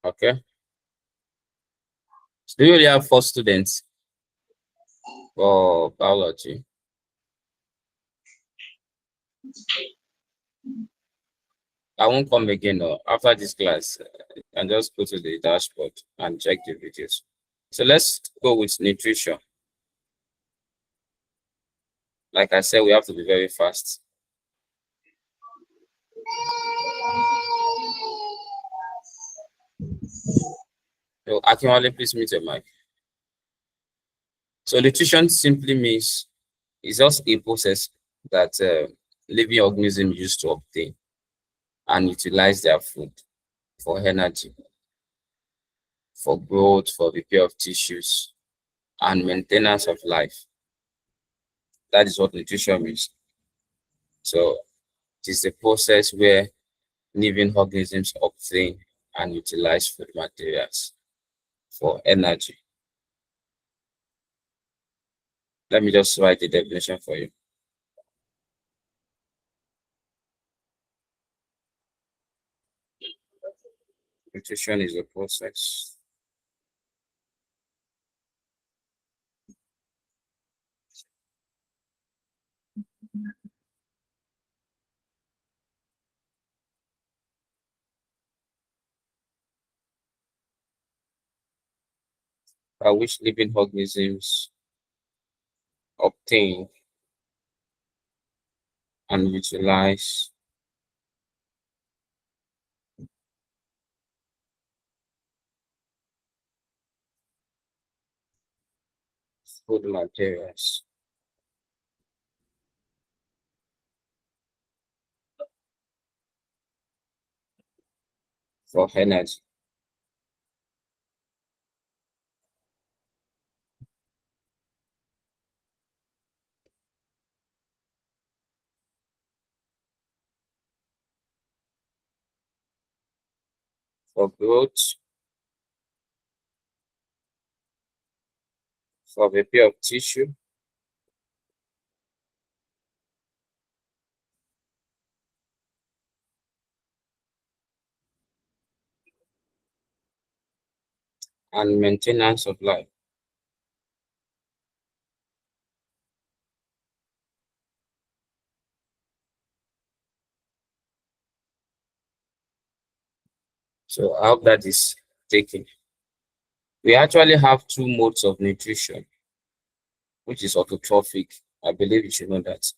Okay. So do you only have 4 students for biology? I won't come again after this class. And just go to the dashboard and check the videos. So let's go with nutrition. Like I said, we have to be very fast. So Akinwale, please mute your mic. So nutrition simply means it's just a process that living organisms use to obtain and utilize their food for energy, for growth, for repair of tissues, and maintenance of life. That is what nutrition means. So it is the process where living organisms obtain and utilize food materials for energy. Let me just write the definition for you. Nutrition is a process by which living organisms obtain and utilize food materials for energy. For growth, for repair of tissue, and maintenance of life. So I hope that is taken. We actually have 2 modes of nutrition, which is autotrophic. I believe you should know that.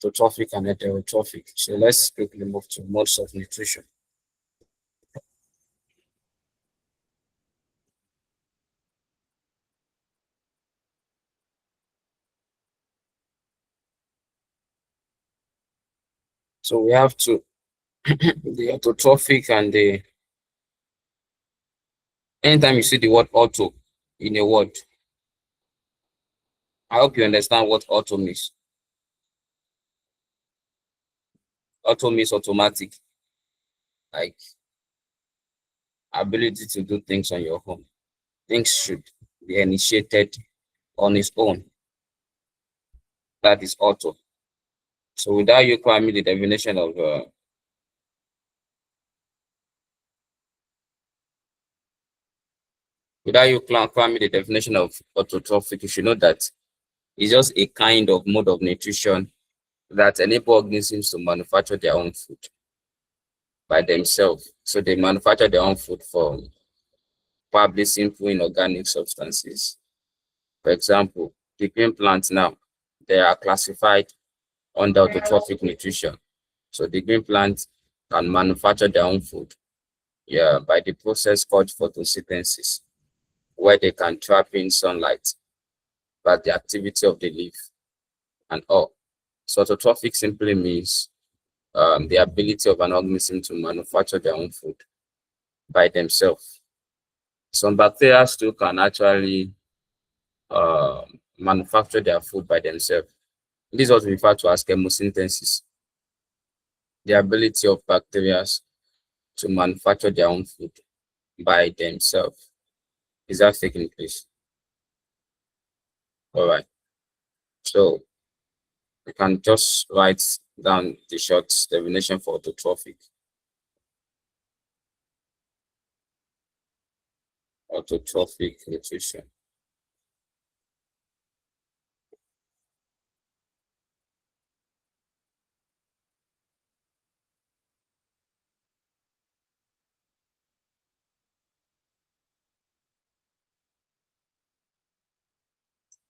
Autotrophic and heterotrophic. So let's quickly move to modes of nutrition. So we have two, the autotrophic and the, anytime you see the word auto in a word, I hope you understand what auto means. Auto means automatic, like ability to do things on your own. Things should be initiated on its own. That is auto. So without you calling me the definition of autotrophic, you should know that it's just a kind of mode of nutrition that enable organisms to manufacture their own food by themselves. So they manufacture their own food from probably simple inorganic substances. For example, the green plants now, they are classified under autotrophic nutrition. So the green plants can manufacture their own food, yeah, by the process called photosynthesis, where they can trap in sunlight by the activity of the leaf and all. So autotrophic simply means the ability of an organism to manufacture their own food by themselves. Some bacteria too can actually manufacture their food by themselves. This is what we refer to as chemosynthesis, the ability of bacteria to manufacture their own food by themselves. Is that taking place? All right. So you can just write down the short definition for autotrophic. Autotrophic nutrition.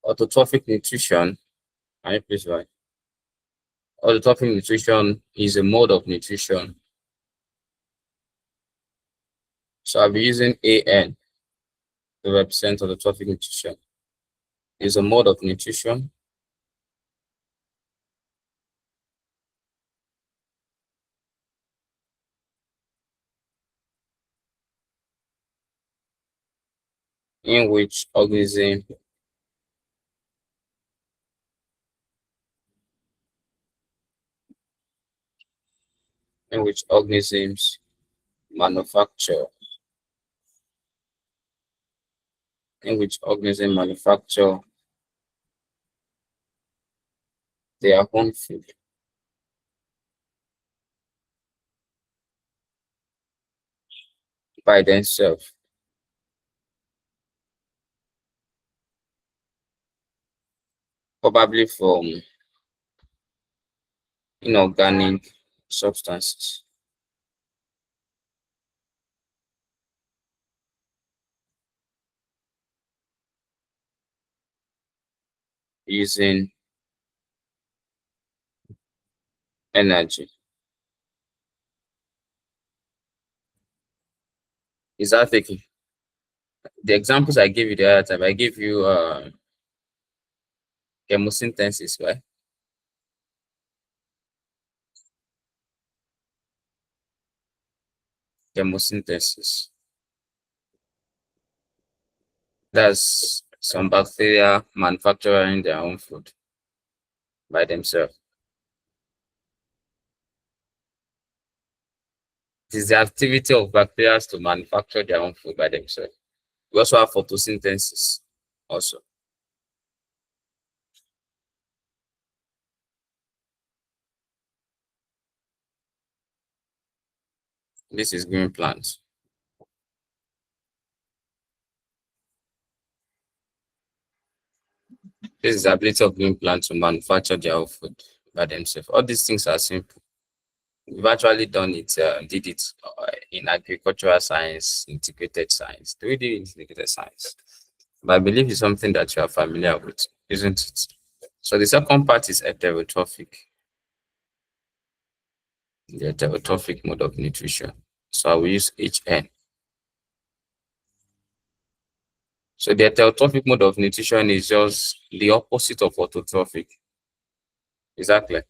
Autotrophic nutrition, can you please write? Autotrophic nutrition is a mode of nutrition. So I'll be using AN to represent autotrophic nutrition. Is a mode of nutrition in which organisms manufacture in which organisms manufacture their own food by themselves, probably from inorganic substances using energy. Is that taking the examples I gave you the other time? I gave you chemosynthesis, right? Chemosynthesis. That's some bacteria manufacturing their own food by themselves. It is the activity of bacteria to manufacture their own food by themselves. We also have photosynthesis also. This is green plants. This is the ability of green plants to manufacture their own food by themselves. All these things are simple. We've actually done it, did it in agricultural science, integrated science. Do we do integrated science? But I believe it's something that you are familiar with, isn't it? So the second part is heterotrophic, the heterotrophic mode of nutrition. So I will use HN. So the heterotrophic mode of nutrition is just the opposite of autotrophic. Exactly.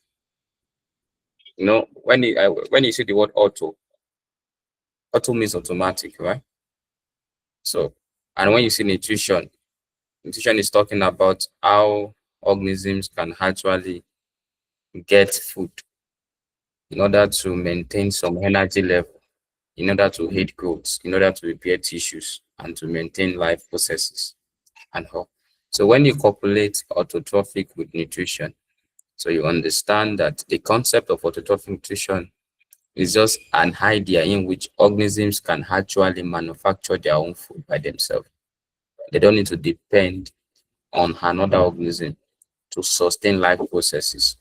When you see the word auto means automatic, right? So, and when you see nutrition is talking about how organisms can actually get food in order to maintain some energy level, in order to aid growth, in order to repair tissues, and to maintain life processes and all. So when you copulate autotrophic with nutrition, so you understand that the concept of autotrophic nutrition is just an idea in which organisms can actually manufacture their own food by themselves. They don't need to depend on another organism to sustain life processes.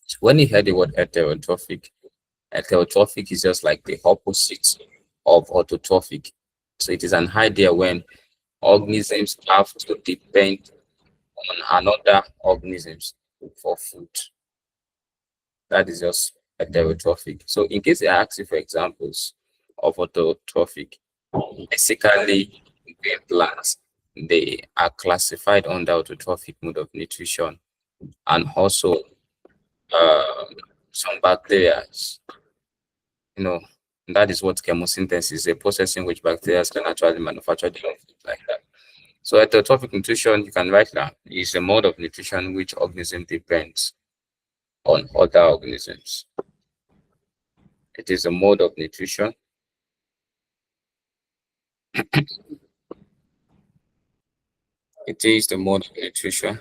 So when you hear the word heterotrophic is just like the opposite of autotrophic. So it is an idea when organisms have to depend on another organisms for food. That is just heterotrophic. So in case I ask you for examples of autotrophic, basically green plants, they are classified under autotrophic mode of nutrition, and also um, some bacteria, you know, that is what chemosynthesis is, a process in which bacteria can actually manufacture their own food like that. So heterotrophic nutrition, you can write that, is a mode of nutrition which organism depends on other organisms. It is a mode of nutrition. It is the mode of nutrition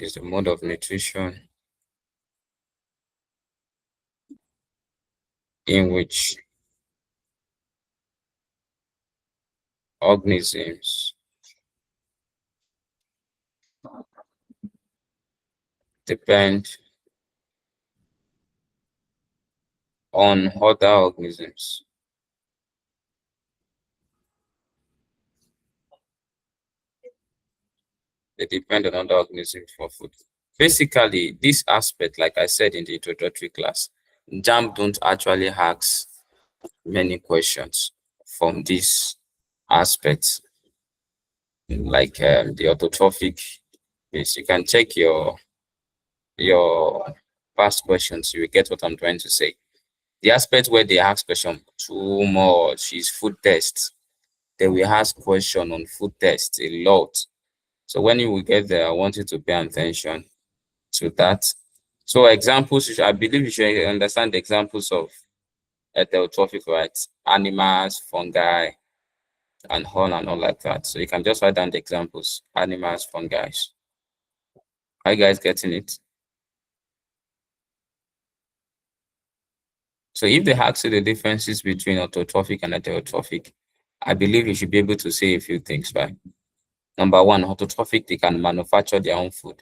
It is the mode of nutrition in which organisms depend on other organisms. They depend on other organisms for food. Basically, this aspect, like I said in the introductory class, JAMB don't actually ask many questions from this aspect, like the autotrophic base. You can check your past questions, you will get what I'm trying to say. The aspect where they ask question too much is food tests. They will ask question on food tests a lot. So when you will get there, I want you to pay attention to that. So examples, I believe you should understand the examples of heterotrophic, right? Animals, fungi, and all like that. So you can just write down the examples, animals, fungi. Are you guys getting it? So if they ask you the differences between autotrophic and heterotrophic, I believe you should be able to say a few things, right? Number one, autotrophic, they can manufacture their own food.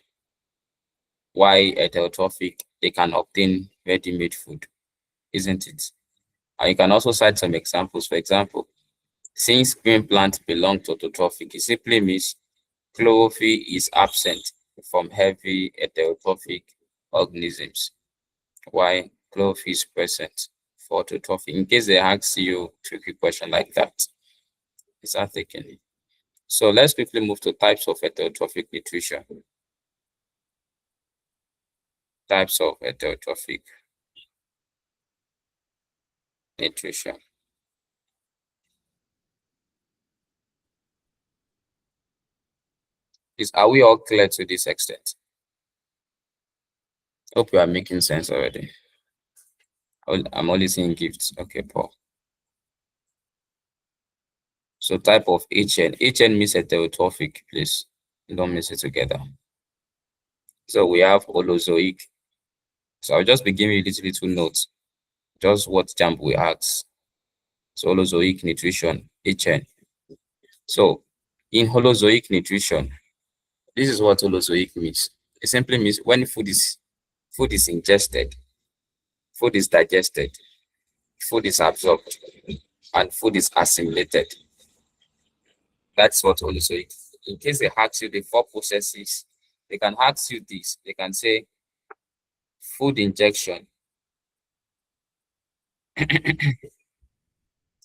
While heterotrophic, they can obtain ready-made food, isn't it? And you can also cite some examples. For example, since green plants belong to autotrophic, it simply means chlorophyll is absent from heavy heterotrophic organisms, while chlorophyll is present for autotrophic. In case they ask you a tricky question like that, is that taken? So let's quickly move to types of heterotrophic nutrition. Types of heterotrophic nutrition. Are we all clear to this extent? Hope you are making sense already. I'm only seeing gifts. Okay, Paul. So type of HN. HN means heterotrophic, please. Don't mix it together. So we have Holozoic. So I'll just be giving you little notes. Just what JAMB we ask. So Holozoic nutrition, HN. So in Holozoic nutrition, this is what Holozoic means. It simply means when food is ingested, food is digested, food is absorbed, and food is assimilated. That's what Holozoic. In case they ask you the four processes, they can ask you this. They can say food injection.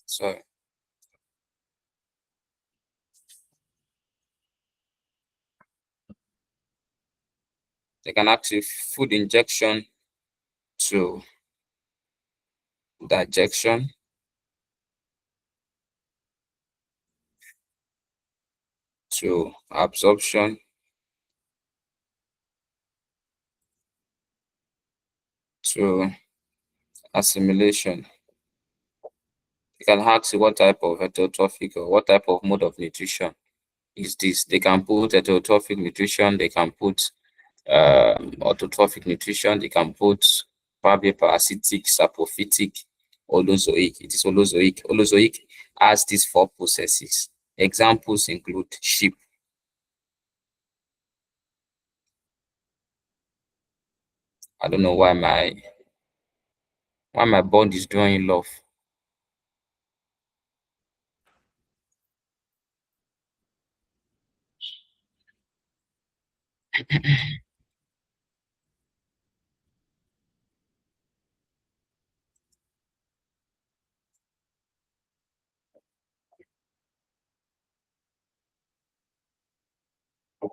Sorry. They can ask you food injection to digestion, to absorption, to assimilation. They can ask you what type of heterotrophic or what type of mode of nutrition is this. They can put heterotrophic nutrition, they can put autotrophic nutrition, they can put probably parasitic, saprophytic, holozoic. It is holozoic. Holozoic has these four processes. Examples include sheep. I don't know why my bond is drawing love.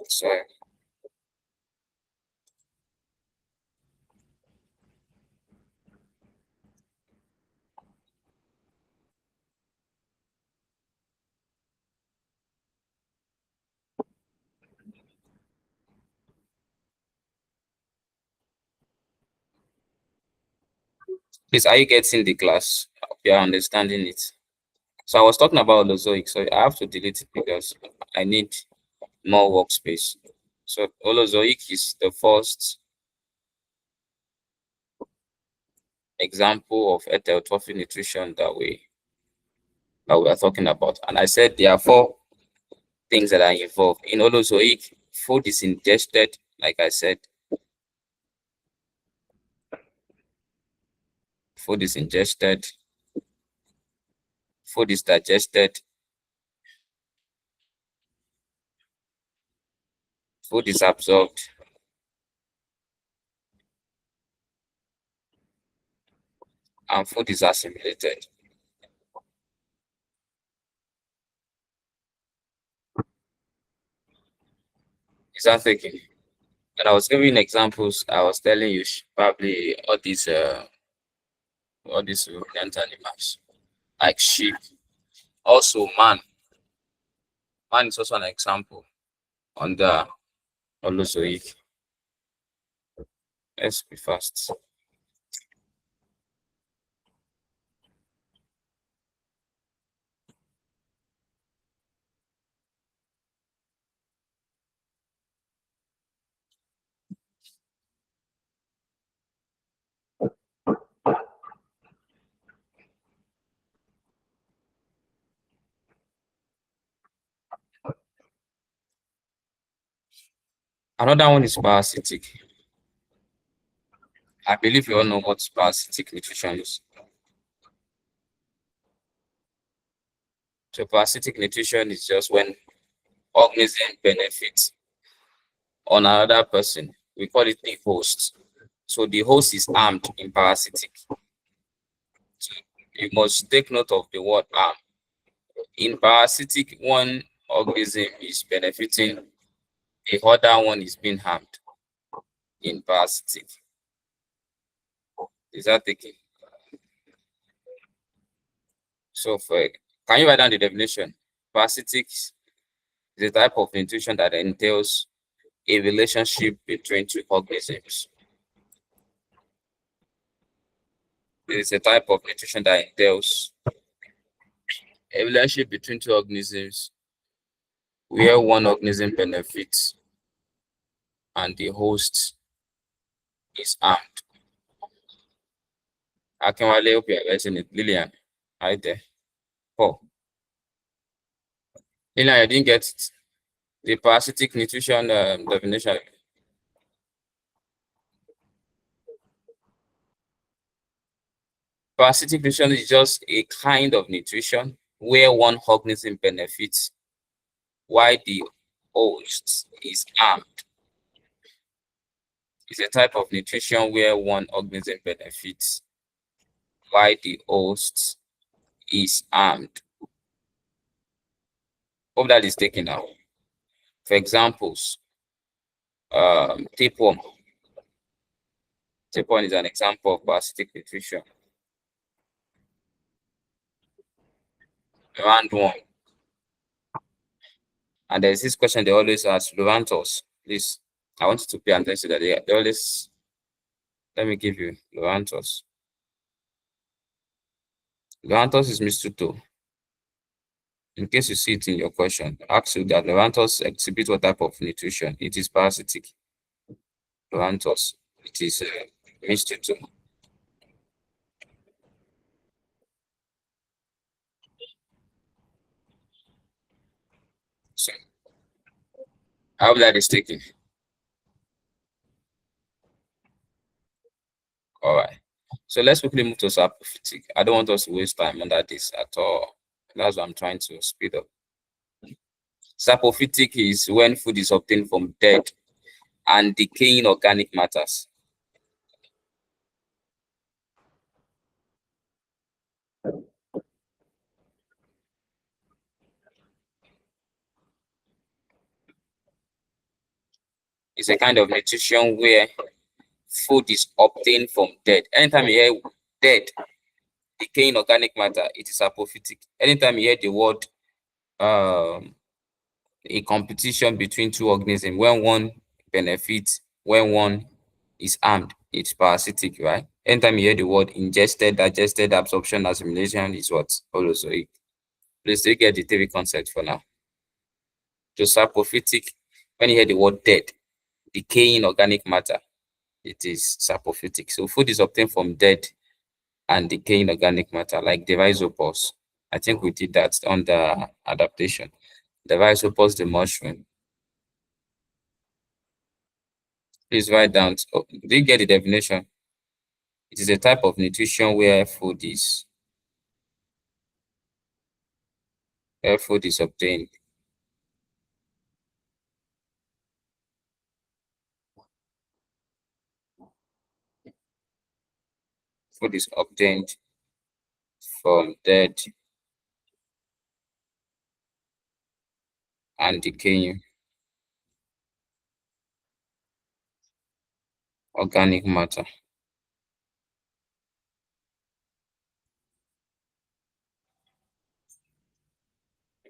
So please, are you getting the class? You are understanding it. So I was talking about holozoic, so I have to delete it because I need more workspace. So Holozoic is the first example of heterotrophic nutrition that we are talking about. And I said there are four things that are involved. In Holozoic, food is ingested, like I said. Food is ingested, food is digested, food is absorbed, and food is assimilated. Is that thinking? And I was giving examples. I was telling you probably all these ruminant animals like sheep. Also, man. Man is also an example on the Holozoic. Let's be fast. Another one is parasitic. I believe you all know what parasitic nutrition is. So parasitic nutrition is just when organism benefits on another person. We call it the host. So the host is armed in parasitic. So you must take note of the word arm. In parasitic, one organism is benefiting, the other one is being harmed in parasitic. Is that taken? So can you write down the definition? Parasitic is a type of nutrition that entails a relationship between two organisms. It is a type of nutrition that entails a relationship between two organisms where one organism benefits and the host is armed. Akinwale, hope you are getting it. Lillian, right there. Oh, Lillian, I didn't get it. The parasitic nutrition definition. Parasitic nutrition is just a kind of nutrition where one organism benefits while the host is armed. It's a type of nutrition where one organism benefits while the host is armed. Hope that is taken out. For examples, tapeworm. Tapeworm is an example of parasitic nutrition. Roundworm. And there's this question they always ask, Loranthus. Please, I want you to pay attention that they always, let me give you Loranthus. Loranthus is mistreated. In case you see it in your question, ask you that Loranthus exhibit what type of nutrition? It is parasitic. Loranthus, it is mistreated. So, how that is taken? All right. So let's quickly move to saprophytic. I don't want us to waste time on this at all. That's what I'm trying to speed up. Saprophytic is when food is obtained from dead and decaying organic matters. It's a kind of nutrition where food is obtained from dead. Anytime you hear dead, decaying organic matter, it is saprophytic. Anytime you hear the word a competition between two organisms, when one benefits, when one is armed, it's parasitic, right? Anytime you hear the word ingested, digested, absorption, assimilation is what? Holozoic. Please do get the theory concept for now. So saprophytic When you hear the word dead, decaying organic matter, it is saprophytic. So food is obtained from dead and decaying organic matter, like the rhizopus. I think we did that under adaptation. The rhizopus, the mushroom. Please write down. Oh, do you get the definition? It is a type of nutrition where food is obtained. Food is obtained from dead and decaying organic matter.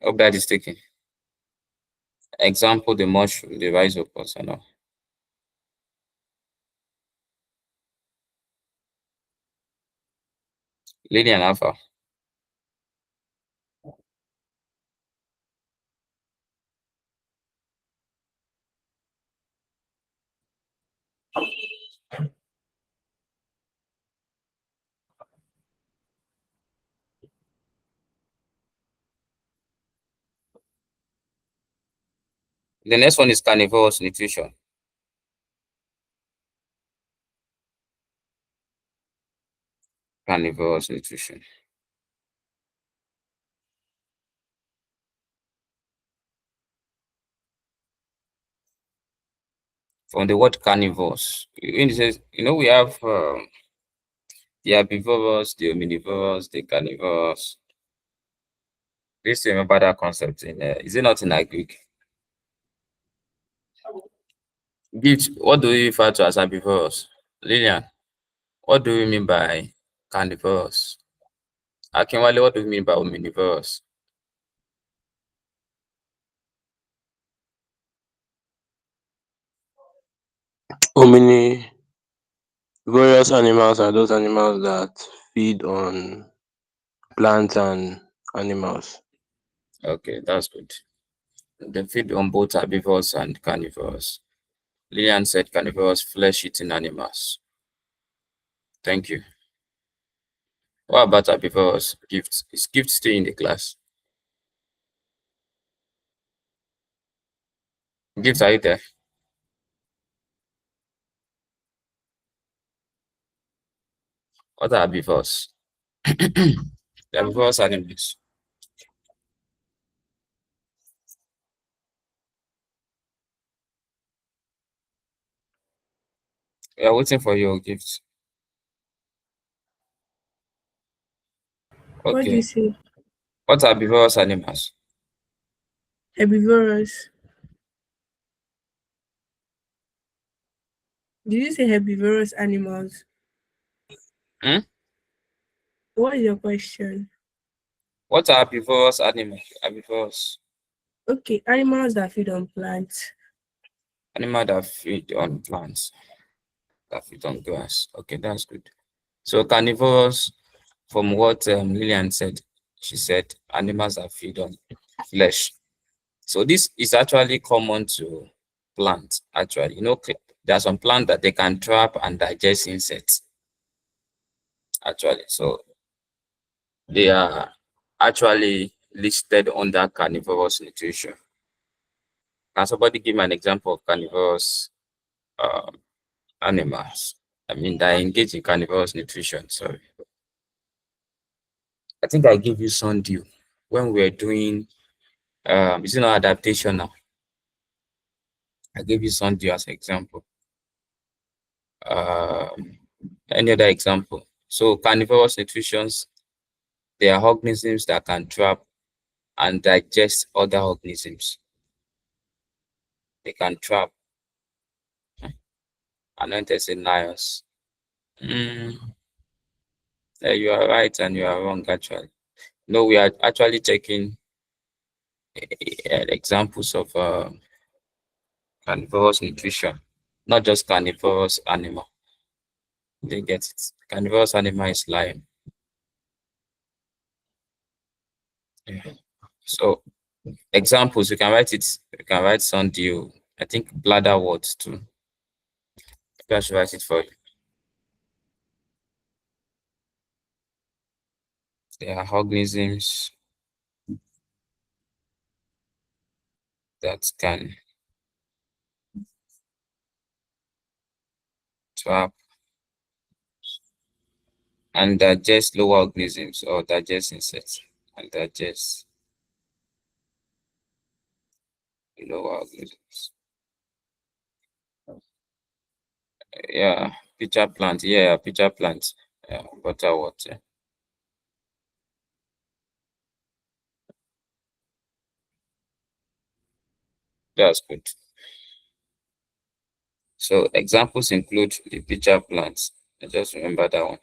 Hope that is taken. Example, the mushroom, the rhizopus, and all. Lilian Alpha. The next one is carnivorous nutrition. Carnivorous nutrition. From the word carnivores, when it says, we have the herbivorous, the omnivorous, the carnivorous. Please remember that concept. Is it not in Greek? What do you refer to as herbivorous? Lilian, what do you mean by carnivorous? Akinwale, what do you mean by omnivorous? Omnivorous animals are those animals that feed on plants and animals. Okay, that's good. They feed on both herbivores and carnivores. Lilian said carnivorous flesh-eating animals. Thank you. What about herbivorous? Gifts. Is Gift still in the class? Gift, are you there? What are herbivores? The herbivorous animals. We are waiting for your gift. What do you Okay. say? What are herbivorous animals? Herbivorous. Did you say herbivorous animals? Hmm? What is your question? What are herbivorous animals? Herbivorous. Okay, animals that feed on plants. Animals that feed on plants, that feed on grass. Okay, that's good. So carnivorous, from what Lillian said, she said animals that feed on flesh. So this is actually common to plants, actually. There are some plants that they can trap and digest insects, actually. So they are actually listed under carnivorous nutrition. Can somebody give me an example of carnivorous animals? I mean, that engage in carnivorous nutrition, sorry. I think I gave you sundew when we were doing, it's not adaptation now. I gave you sundew as an example. Any other example? So carnivorous nutritions, they are organisms that can trap and digest other organisms. They can trap. Anantecinius. You are right and you are wrong, actually. No, we are actually checking examples of carnivorous nutrition, not just carnivorous animal. They get it. Carnivorous animal is lion. Yeah. So examples, you can write it. You can write sundew, I think bladder warts too. Maybe I should write it for you. There are organisms that can trap and digest lower organisms or digest insects and digest lower organisms. Yeah, pitcher plant. Yeah, pitcher plant. Yeah, butterwort. Yeah. That's good. So examples include the pitcher plants. I just remember that one.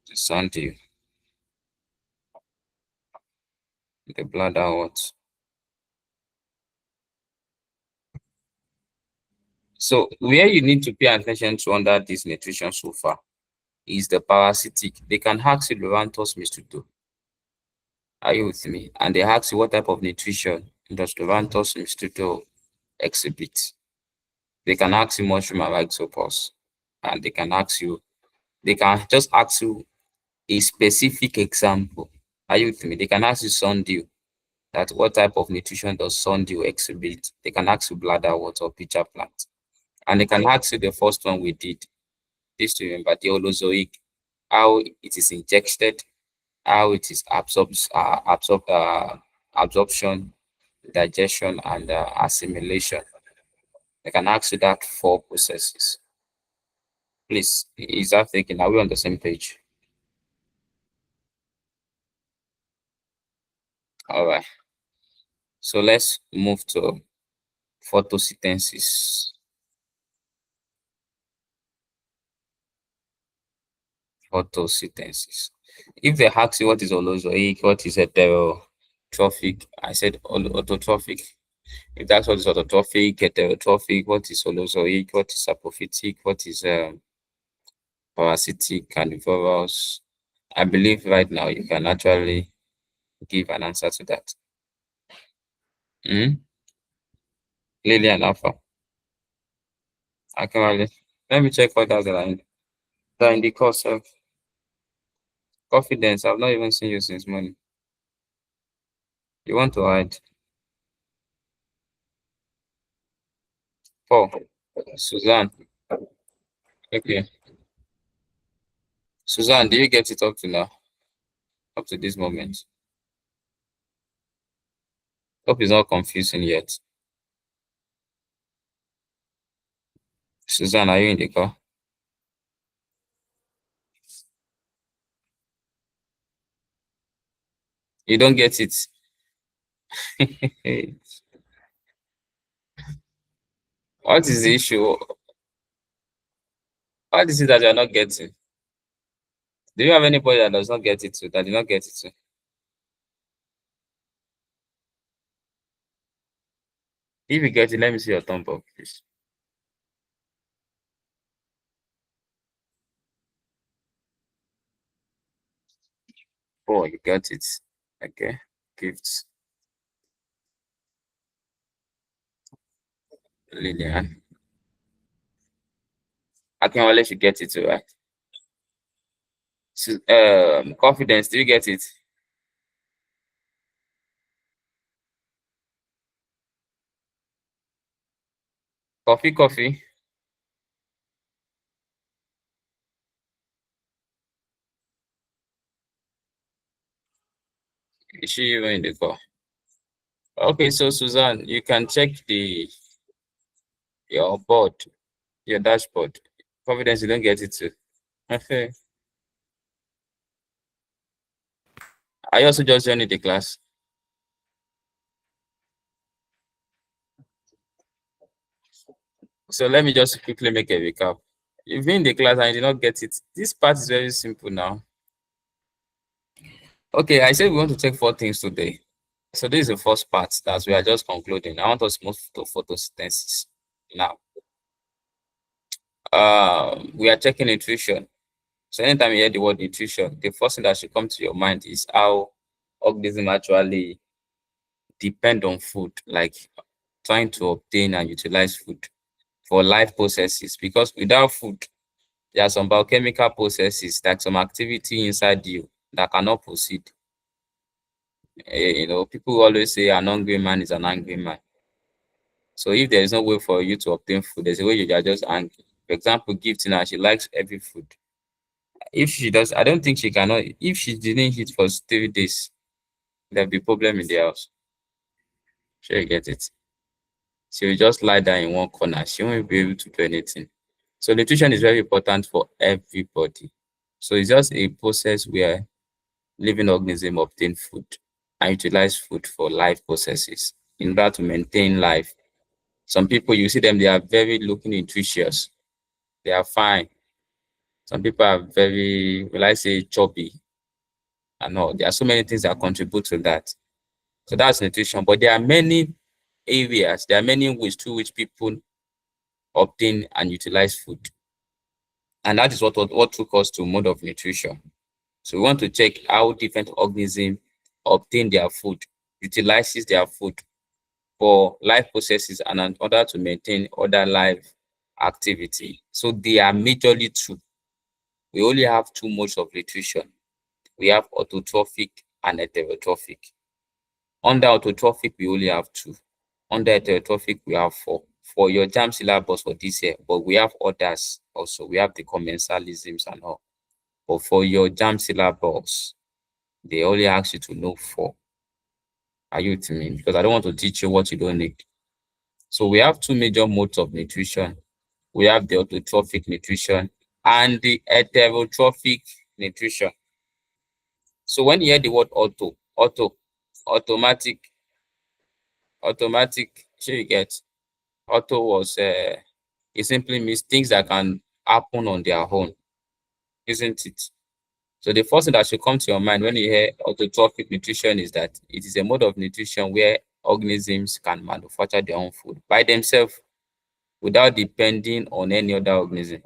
The sundew, the bladderwort. So where you need to pay attention to under this nutrition so far is the parasitic. They can ask you Loranthus mosquito. Are you with me? And they ask you what type of nutrition does Loranthus mosquito exhibit. They can ask you mushroom and rhizopus, and they can just ask you a specific example. Are you with me? They can ask you sundew, that what type of nutrition does sundew exhibit. They can ask you bladderwort or pitcher plant. And they can ask you the first one we did, this to remember, the holozoic, how it is injected, how it is absorption, digestion, and assimilation. They can ask you that 4 processes. Please, is that thinking? Are we on the same page? All right. So let's move to photosynthesis. Photosynthesis. If they ask you what is holozoic, what is heterotrophic, I said autotrophic. If that's what is autotrophic, heterotrophic, what is holozoic, what is apophytic, what is parasitic, carnivorous, I believe right now you can actually give an answer to that. Lily and Alpha. Actually, let me check what that are in the course of confidence. I've not even seen you since morning. You want to hide? Paul, Suzanne. Okay. Suzanne, do you get it up to now? Up to this moment? Hope it's not confusing yet. Suzanne, are you in the car? You don't get it. What is the issue? What is it that you're not getting? Do you have anybody that does not get it too, that did not get it too? If you get it, let me see your thumb up, please. Oh, you got it. Okay. Gifts. Lillian. I can let you get it too, right? So, confidence, do you get it? Coffee. Is she even in the call? Okay, so Suzanne, you can check your board, your dashboard. Confidence, you don't get it too. Okay. I also just joined the class. So let me just quickly make a recap. You've been in the class and you did not get it. This part is very simple now. Okay, I said we want to take 4 things today. So this is the first part that we are just concluding. I want us to move to photosynthesis now. We are checking nutrition. So anytime you hear the word nutrition, the first thing that should come to your mind is how organism actually depend on food, like trying to obtain and utilize food for life processes. Because without food, there are some biochemical processes, like some activity inside you that cannot proceed. People always say an hungry man is an angry man. So if there is no way for you to obtain food, there's a way you are just angry. For example, Gift now, she likes every food. If she does, I don't think she cannot. If she didn't eat for 3 days, there'll be problem in the house. Sure, you get it. She will just lie down in one corner. She won't be able to do anything. So nutrition is very important for everybody. So it's just a process where living organisms obtain food and utilize food for life processes in order to maintain life. Some people, you see them, they are very looking nutritious. They are fine. Some people are very, will I say, chubby and all. There are so many things that contribute to that. So that's nutrition. But there are many areas, there are many ways through which people obtain and utilize food. And that is what took us to mode of nutrition. So we want to check how different organisms obtain their food, utilizes their food for life processes and in order to maintain other life activity. So they are majorly two. We only have two modes of nutrition. We have autotrophic and heterotrophic. Under autotrophic, we only have two. Under heterotrophic, we have four. For your JAMB syllabus for this year, but we have others also. We have the commensalisms and all. But for your JAMB syllabus, they only ask you to know four. Are you with me? Because I don't want to teach you what you don't need. So we have two major modes of nutrition. We have the autotrophic nutrition and the heterotrophic nutrition. So when you hear the word automatic, sure you get, auto was, it simply means things that can happen on their own, isn't it? So the first thing that should come to your mind when you hear autotrophic nutrition is that it is a mode of nutrition where organisms can manufacture their own food by themselves without depending on any other organism.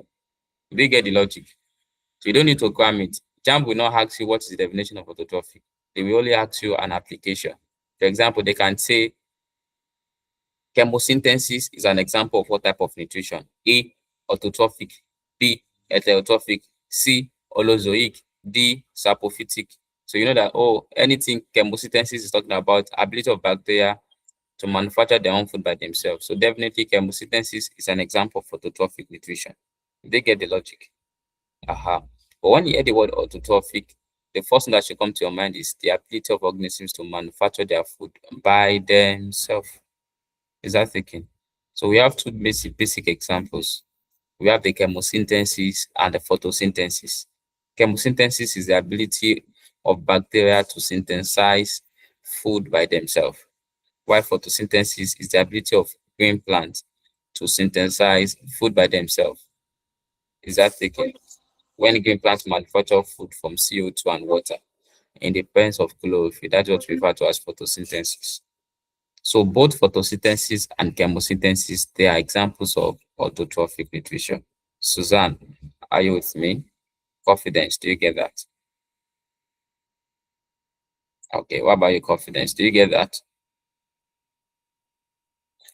Do you get the logic? So you don't need to cram it. JAMB will not ask you what is the definition of autotrophic. They will only ask you an application. For example, they can say chemosynthesis is an example of what type of nutrition. A, autotrophic. B, heterotrophic. C, holozoic. D, saprophytic. So you know that, anything chemosynthesis is talking about ability of bacteria to manufacture their own food by themselves. So definitely chemosynthesis is an example of autotrophic nutrition. They get the logic. But when you hear the word autotrophic, the first thing that should come to your mind is the ability of organisms to manufacture their food by themselves. Is that thinking? So we have two basic examples. We have the chemosynthesis and the photosynthesis. Chemosynthesis is the ability of bacteria to synthesize food by themselves, while photosynthesis is the ability of green plants to synthesize food by themselves. Is that thinking? When green plants manufacture food from CO2 and water in the presence of chlorophyll, that's what we refer to as photosynthesis. So both photosynthesis and chemosynthesis, they are examples of autotrophic nutrition. Suzanne, are you with me? Confidence, do you get that? Okay, what about your confidence? Do you get that?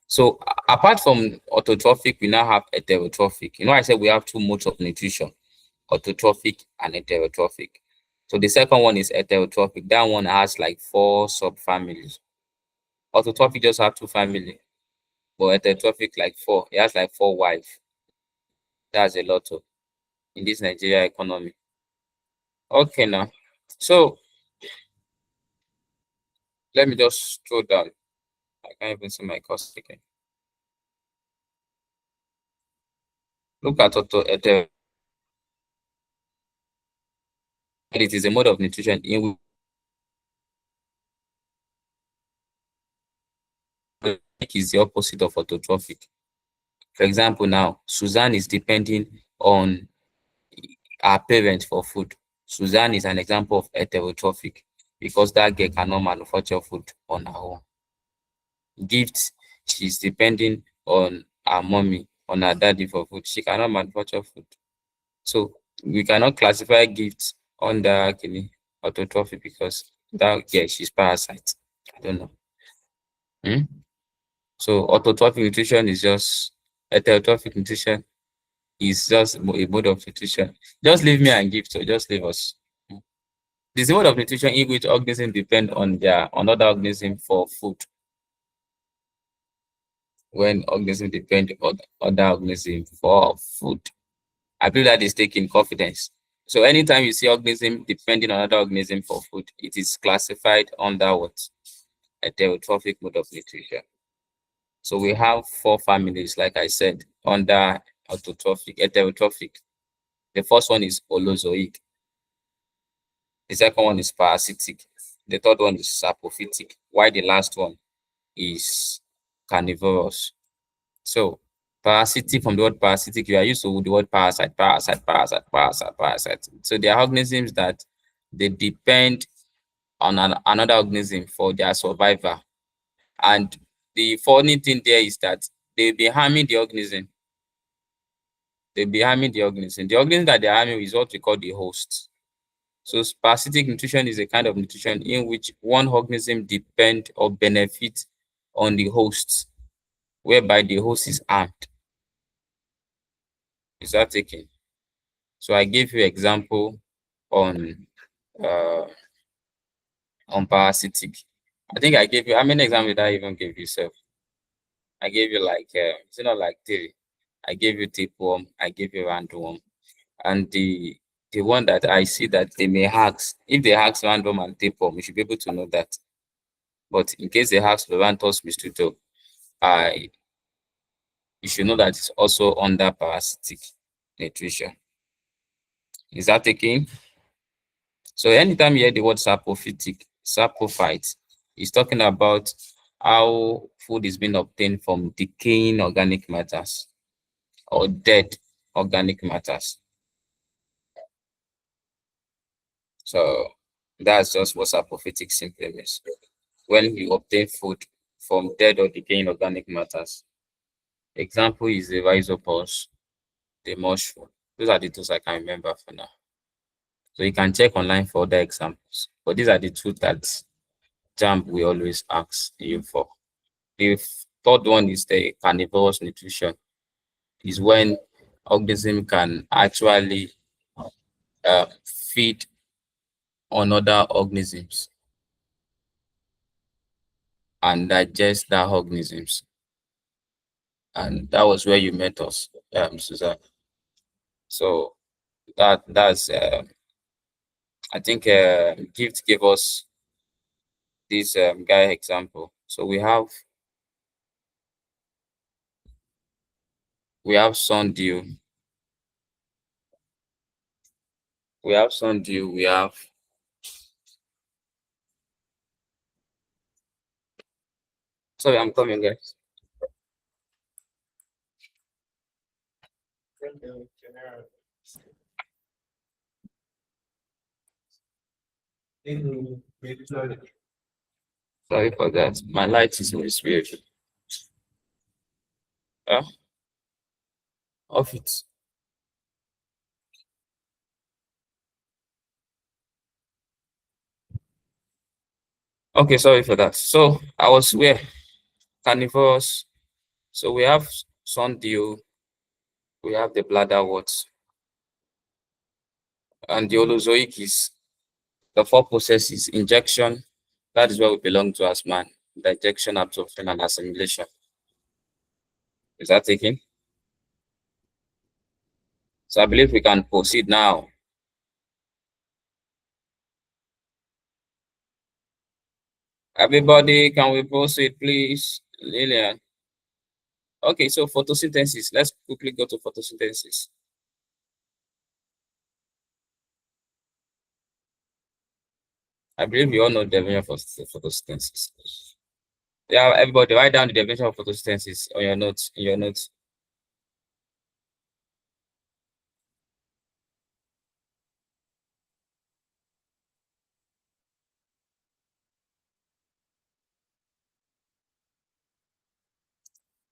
So apart from autotrophic, we now have heterotrophic. I said we have two modes of nutrition, autotrophic and heterotrophic. So the second one is heterotrophic. That one has like 4 subfamilies. Autotrophic just have 2 families, but heterotrophic like 4. It has like 4 wives. That's a lot of in this Nigeria economy. Okay, now. So let me just scroll down. I can't even see my course again. Look at heterotrophic. It is a mode of nutrition in which is the opposite of autotrophic. For example, now Suzanne is depending on her parents for food. Suzanne is an example of heterotrophic because that girl cannot manufacture food on her own. Gift, she's depending on her mommy, on her daddy for food. She cannot manufacture food. So We cannot classify gifts under actually autotrophic because that girl, she's parasite. I don't know. So autotrophic nutrition is just heterotrophic nutrition is just a mode of nutrition. Just leave me and gift, so just leave us. This mode of nutrition in which organisms depend on their on other organism for food. When organisms depend on other organism for food. I believe that is taking confidence. So anytime you see organism depending on other organism for food, it is classified under what? Heterotrophic mode of nutrition. So we have 4 families, like I said, under autotrophic, heterotrophic. The first one is holozoic. The second one is parasitic. The third one is saprophytic. While the last one is carnivorous. So parasitic, from the word parasitic, you are used to the word parasite, parasite, parasite, parasite, parasite. So they are organisms that they depend on another organism for their survival. And the funny thing there is that they'll be harming the organism. They'll be harming the organism. The organism that they're harming is what we call the host. So parasitic nutrition is a kind of nutrition in which one organism depend or benefit on the host, whereby the host is harmed. Is that taken? So I gave you example on uh parasitic. I think I gave you how many examples did I even give you, sir? I gave you like it's not like 3. I gave you tapeworm, I gave you roundworm, and the one that I see that they may ask, if they ask roundworm and tapeworm, you should be able to know that. But in case they ask Levantus mosquito, you should know that it's also under parasitic nutrition. Is that taken? So anytime you hear the word saprophytic, saprophyte, is talking about how food is being obtained from decaying organic matters or dead organic matters. So that's just what saprophytic simply means. When you obtain food from dead or decaying organic matters. Example is the rhizopus, the mushroom. Those are the 2 I can remember for now. So you can check online for other examples. But these are the 2 that JAMB we always ask you for. The third one is the carnivorous nutrition. Is when organism can actually feed on other organisms and digest that organisms. And that was where you met us, Susan. So that's I think Gift gave us this guy example. So we have sundew, we have sorry, I'm coming, guys. Sorry for that. My light is always weird. Off it. Okay, sorry for that. So I was where carnivores. So we have sundew, we have the bladderwort, and the holozoic is the 4 processes: injection, that is where we belong to as man, digestion, absorption, and assimilation. Is that taken? So I believe we can proceed now. Everybody, can we proceed, please? Lillian. Okay, so photosynthesis. Let's quickly go to photosynthesis. I believe you all know the definition of photosynthesis. Yeah, everybody, write down the definition of photosynthesis on your notes, in your notes.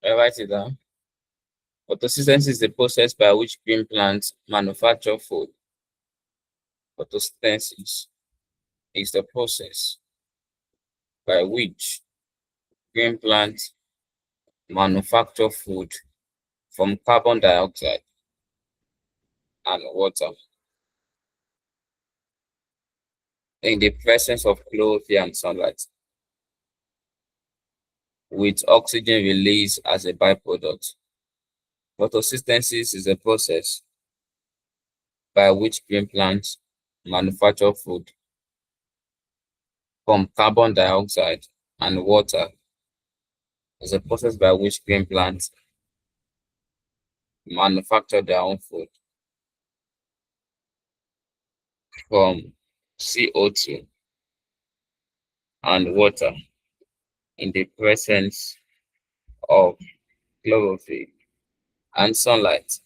Write it down. Photosynthesis is the process by which green plants manufacture food. Photosynthesis is the process by which green plants manufacture food from carbon dioxide and water in the presence of chlorophyll and sunlight, with oxygen released as a byproduct. Photosynthesis is a process by which green plants manufacture food from carbon dioxide and water. Is a process by which green plants manufacture their own food from CO2 and water in the presence of chlorophyll and sunlight,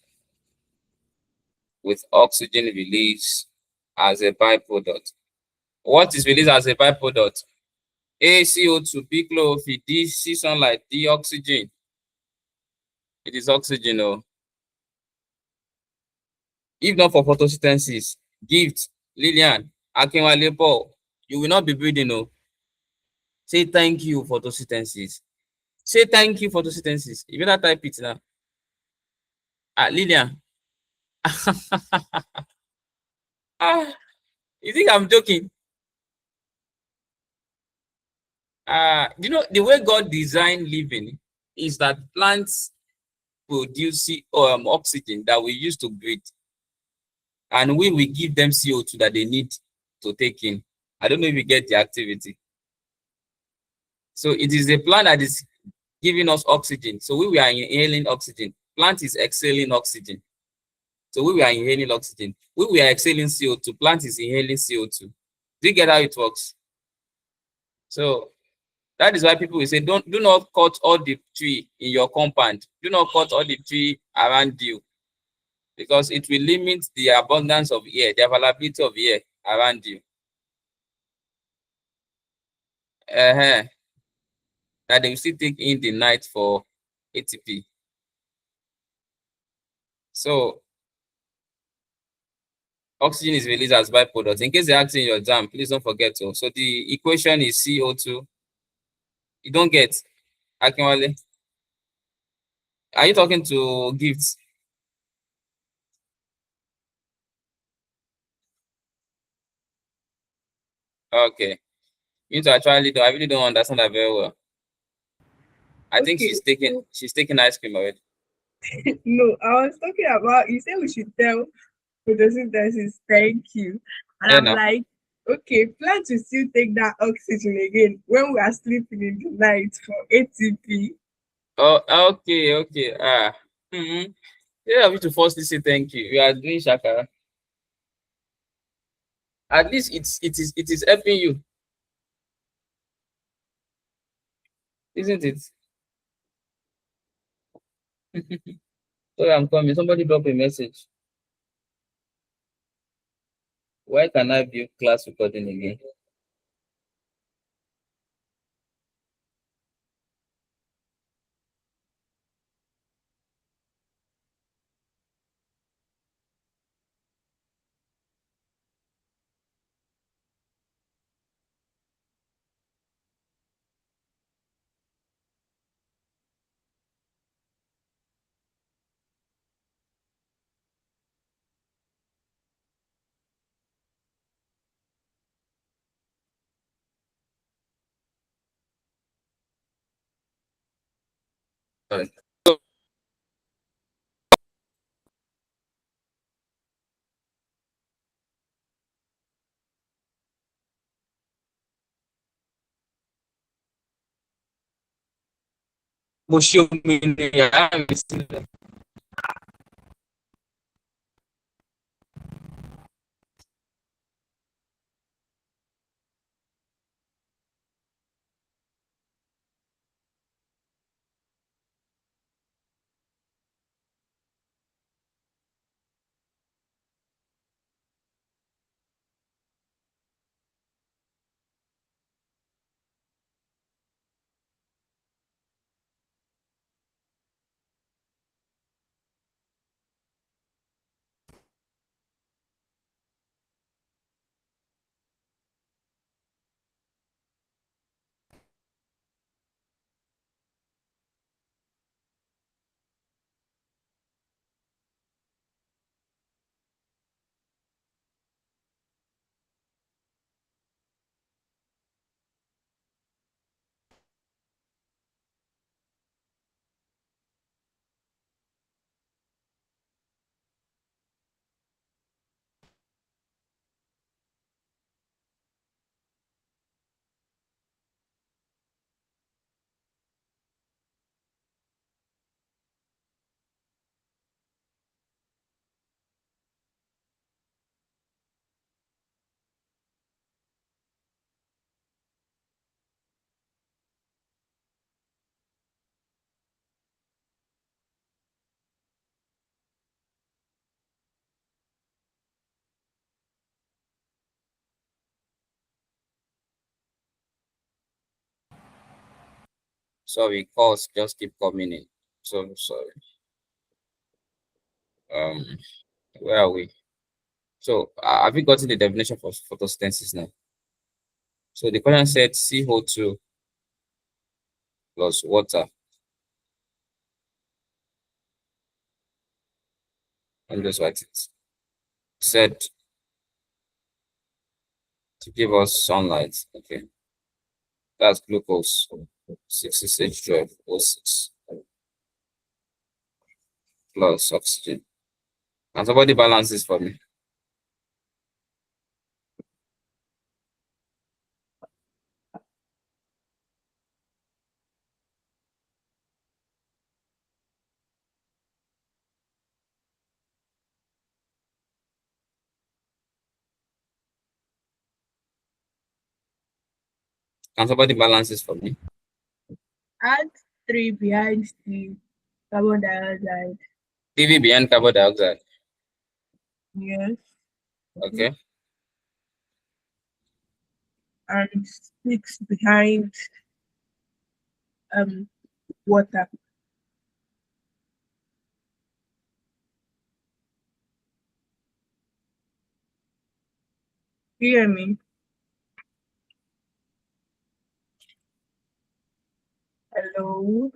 with oxygen released as a byproduct. What is released as a byproduct? A, CO2, B, chlorophyll, D, C, sunlight, D, oxygen. It is oxygen. Oh. If not for photosynthesis, Gift, Lillian, Akinwale, Paul, you will not be breathing. Oh. Say thank you, photosynthesis. Say thank you, photosynthesis. You better type it now. Lillian. You think I'm joking? You know, the way God designed living is that plants produce oxygen that we use to breathe, and we will give them CO2 that they need to take in. I don't know if you get the activity. So it is a plant that is giving us oxygen. So we are inhaling oxygen. Plant is exhaling oxygen. So we are inhaling oxygen. We are exhaling CO2. Plant is inhaling CO2. Do you get how it works? So that is why people will say, do not cut all the tree in your compound. Do not cut all the tree around you, because it will limit the abundance of air, the availability of air around you. That they will still take in the night for ATP. So oxygen is released as byproduct. In case they ask in your exam, please don't forget to. So the equation is CO2. You don't get, Akinwale. Are you talking to Gifts? Okay. You need to actually do. I really don't understand that very well. I think Okay, she's taking ice cream already. no, I was talking about, you said we should tell photosynthesis, thank you. And Yeah, I'm now. like, okay, plants will still take that oxygen again when we are sleeping in the night for ATP. Oh, okay. Mm-hmm. You have to firstly say thank you. You are doing shakara. At least it is helping you, isn't it? So I'm coming. Somebody drop a message. Why can I view class recording again? Sorry. Sorry, calls just keep coming in. So sorry. Where are we? So have you gotten the definition for photosynthesis now? So the question said CO2 plus water. I'm just write it. Said to give us sunlight. Okay. That's glucose. 6H12O6 plus oxygen. And somebody balance this for me. Can somebody balance this for me? Add 3 behind the carbon dioxide. TV behind carbon dioxide. Yes. Okay. And 6 behind water. You hear me? Hello.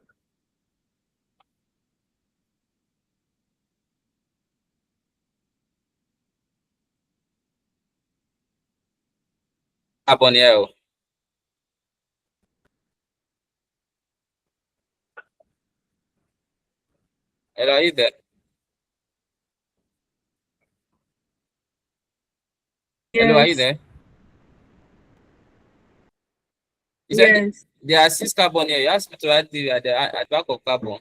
Carbon here. Hello, are you there? Hello, are you Yes. there? You said Yes. there are 6 carbon here. You asked me to write the at the back of carbon.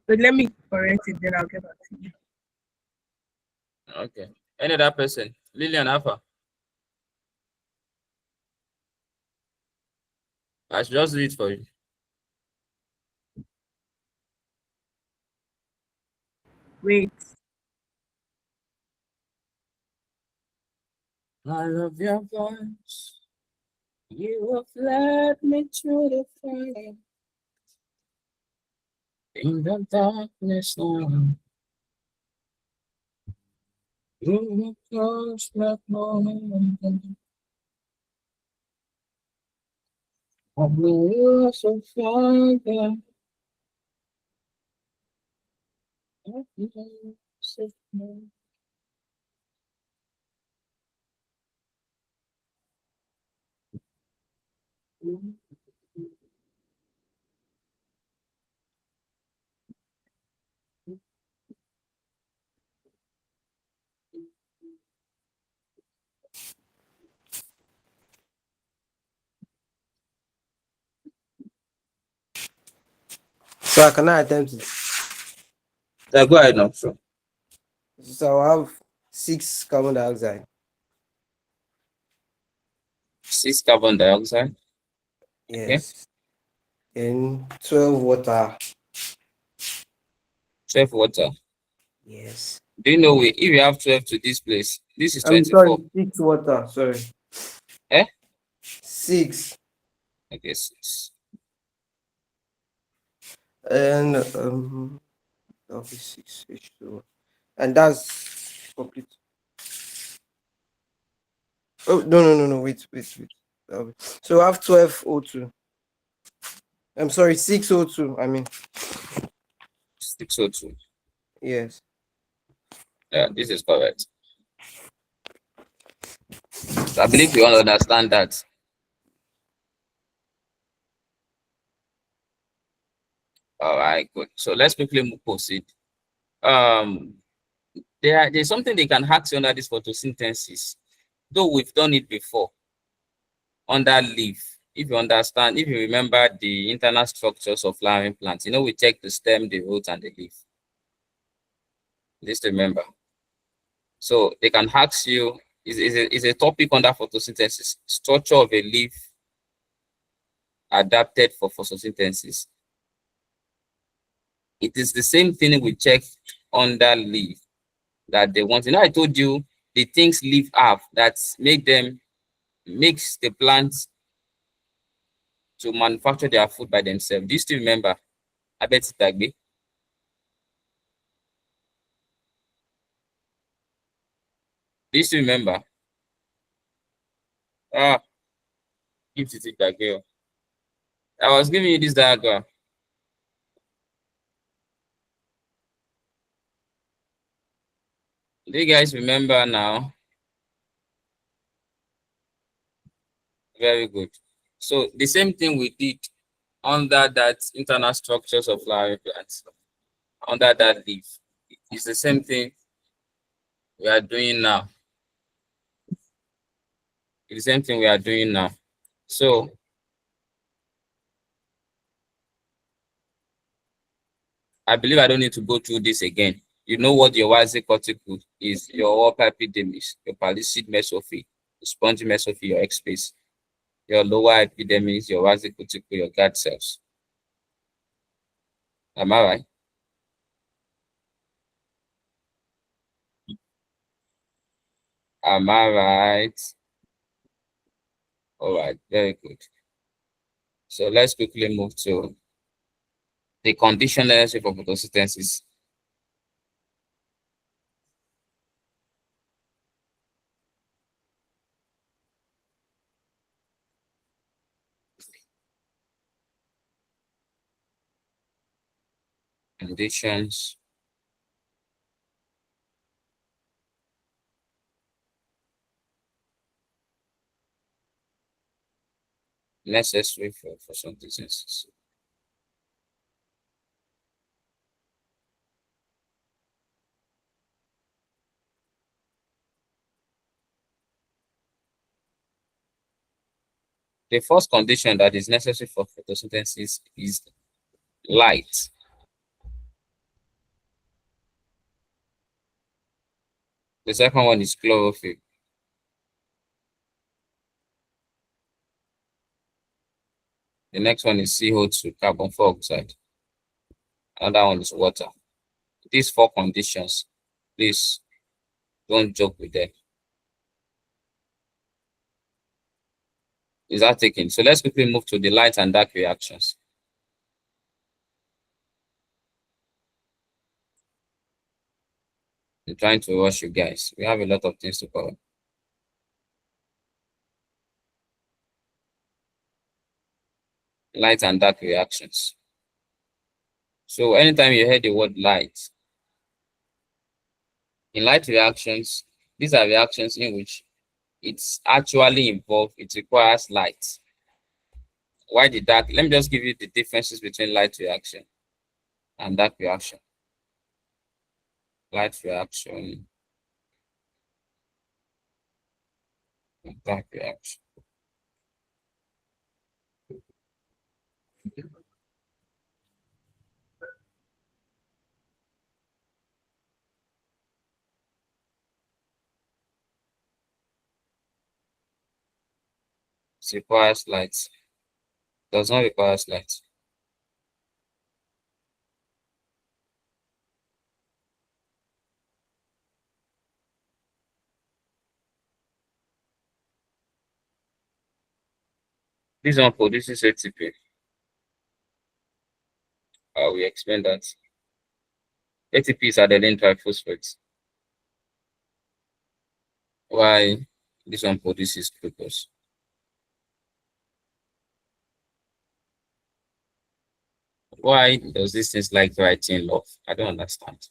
But let me correct it, then I'll get back to you. Okay. Any other person? Lillian Alpha. I should just read for you. Wait. I love your voice. You have led me through the fire. In the darkness now. You were close like morning. I will so far down. So can I attempt it? Go ahead now. Sure. So I have 6 carbon dioxide. 6 carbon dioxide. Yes. And 12 water. 12 water. Yes. Do you know if you have 12 to this place, this is I'm 24. sorry, 6 water. Sorry. Eh? 6. Okay, 6. And that'll be 6 H2. And that's complete. Oh no, wait. So I have 12 O2. I'm sorry, 6 O2. I mean, 602. yes. Yeah, this is correct. So I believe you all understand that. All right, good. So let's quickly proceed. There's something they can hack under this photosynthesis, though we've done it before under leaf. If you understand, if you remember the internal structures of flowering plants, we check the stem, the root, and the leaf. Just remember. So they can ask you, is a topic under photosynthesis, structure of a leaf adapted for photosynthesis. It is the same thing we check under leaf that they want. You know, I told you the things leaf have that makes the plants to manufacture their food by themselves. Do you still remember? I bet it Dagbe. Do you still remember? Ah, give it Dagbe. I was giving you this diagram. Do you guys remember now? Very good. So the same thing we did under that internal structures of flowering plants, under that leaf. It's the same thing we are doing now. It's the same thing we are doing now. So I believe I don't need to go through this again. You know what your waxy cortical is, your upper epidermis, your pellucid mesophyll, your spongy mesophyll, your X space, your lower epidermis, your waxy cortical, your guard cells. Am I right? Am I right? All right, very good. So let's quickly move to the condition necessary for photosynthesis. Conditions necessary for photosynthesis. The first condition that is necessary for photosynthesis is light. The second one is chlorophyll. The next one is CO2, carbon dioxide. Another one is water. These four conditions, please don't joke with them. Is that taken? So let's quickly move to the light and dark reactions. I'm trying to rush you guys. We have a lot of things to cover. Light and dark reactions. So anytime you hear the word light, in light reactions, these are reactions in which it's actually involved, it requires light. Why the dark? Let me just give you the differences between light reaction and dark reaction. Light reaction and dark reaction. It requires light. Does not require light. This one produces ATP. We explain that. ATP is adenine triphosphate. Why this one produces glucose? Why does this things like writing love? I don't understand.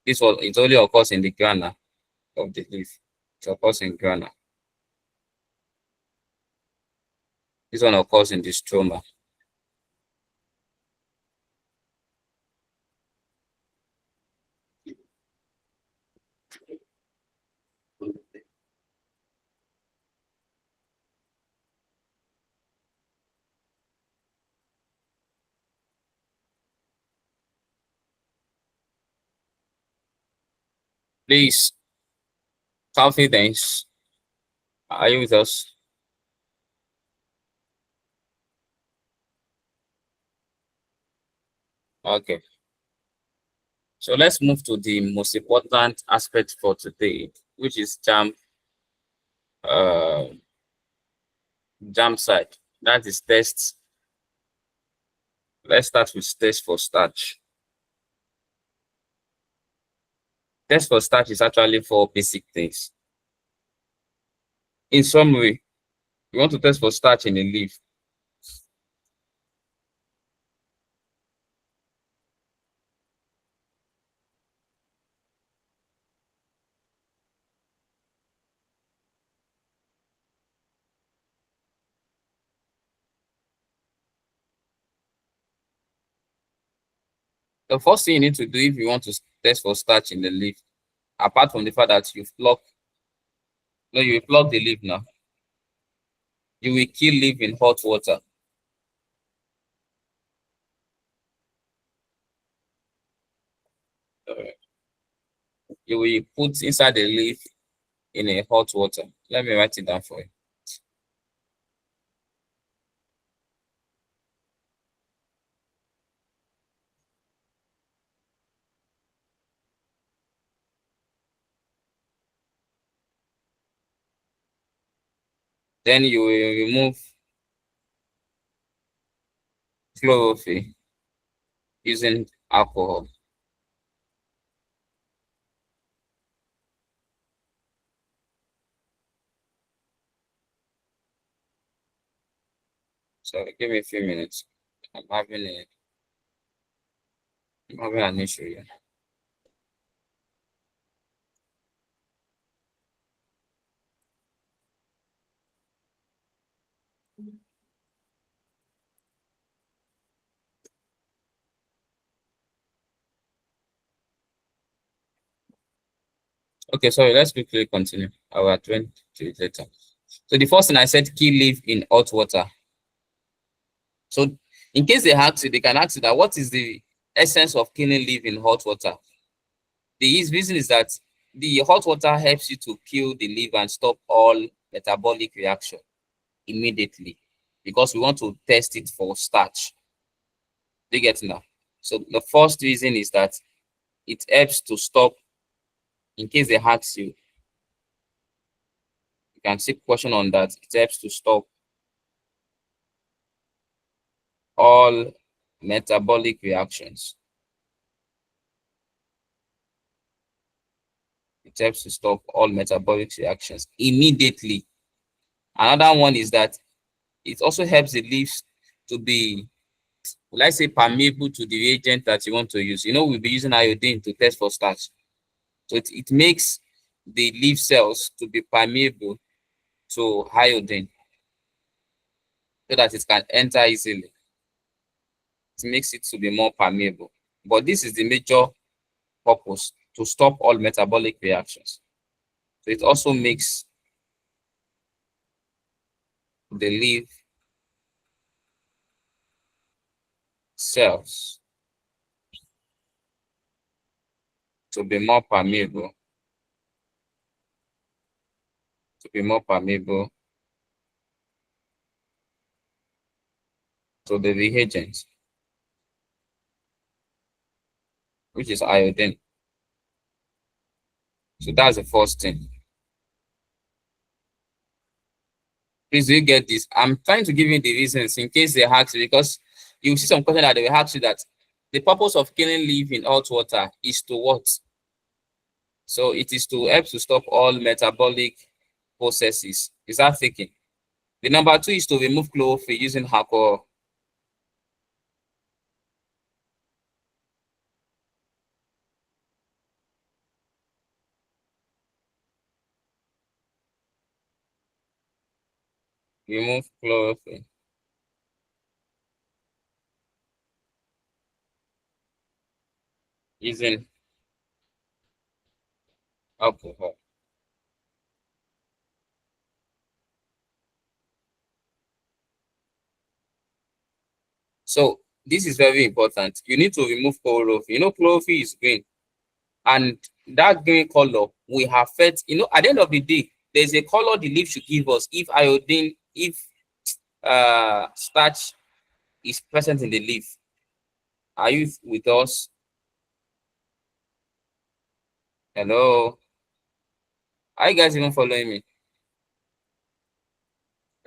This one it only occurs in the grana of the leaf. It occurs in grana. This one occurs in the stroma. Please, confidence. Are you with us? Okay. So let's move to the most important aspect for today, which is uh, jam side. That is tests. Let's start with test for starch. Test for starch is actually four basic things. In summary, you want to test for starch in a leaf. The first thing you need to do if you want to test for starch in the leaf, apart from the fact that you pluck the leaf now, you will kill leaf in hot water. You will put inside the leaf in a hot water. Let me write it down for you. Then you will remove chlorophyll using alcohol. So give me a few minutes. I'm having an issue here. Okay, sorry, let's quickly continue. I will attend to it later. So the first thing I said, kill leaf in hot water. So in case they ask you, they can ask you that what is the essence of killing leaf in hot water? The reason is that the hot water helps you to kill the leaf and stop all metabolic reaction immediately, because we want to test it for starch. Do you get now? So the first reason is that it helps to stop, in case they ask you, you can see question on that. It helps to stop all metabolic reactions. It helps to stop all metabolic reactions immediately. Another one is that it also helps the leaves to be, let's say, permeable to the reagent that you want to use. You know, we'll be using iodine to test for starch. So it makes the leaf cells to be permeable to iodine so that it can enter easily. It makes it to be more permeable. But this is the major purpose, to stop all metabolic reactions. So it also makes the leaf cells to be more permeable, to the reagent, which is iodine. So that's the first thing. Please, do you get this? I'm trying to give you the reasons in case they ask you, because you see some question that they will ask you that the purpose of killing leaf in hot water is to what? So it is to help to stop all metabolic processes. Is that thinking? The number two is to remove chlorophyll using alcohol. Remove chlorophyll using alcohol. So this is very important. You need to remove chlorophyll. You know, chlorophyll is green, and that green color will affect, you know, at the end of the day, there's a color the leaf should give us if iodine, if starch is present in the leaf. Are you with us? Hello? Are you guys even following me?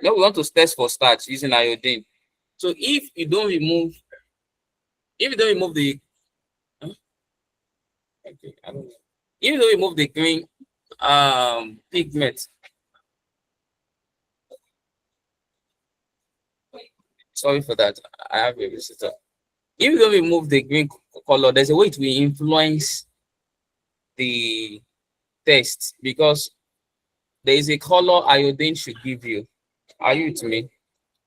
Now we want to test for starch using iodine. So if you don't remove the okay, I don't know. If you don't remove the green pigment, sorry for that, I have a visitor. If you don't remove the green color, there's a way to influence the test, because there is a color iodine should give you. Are you with me?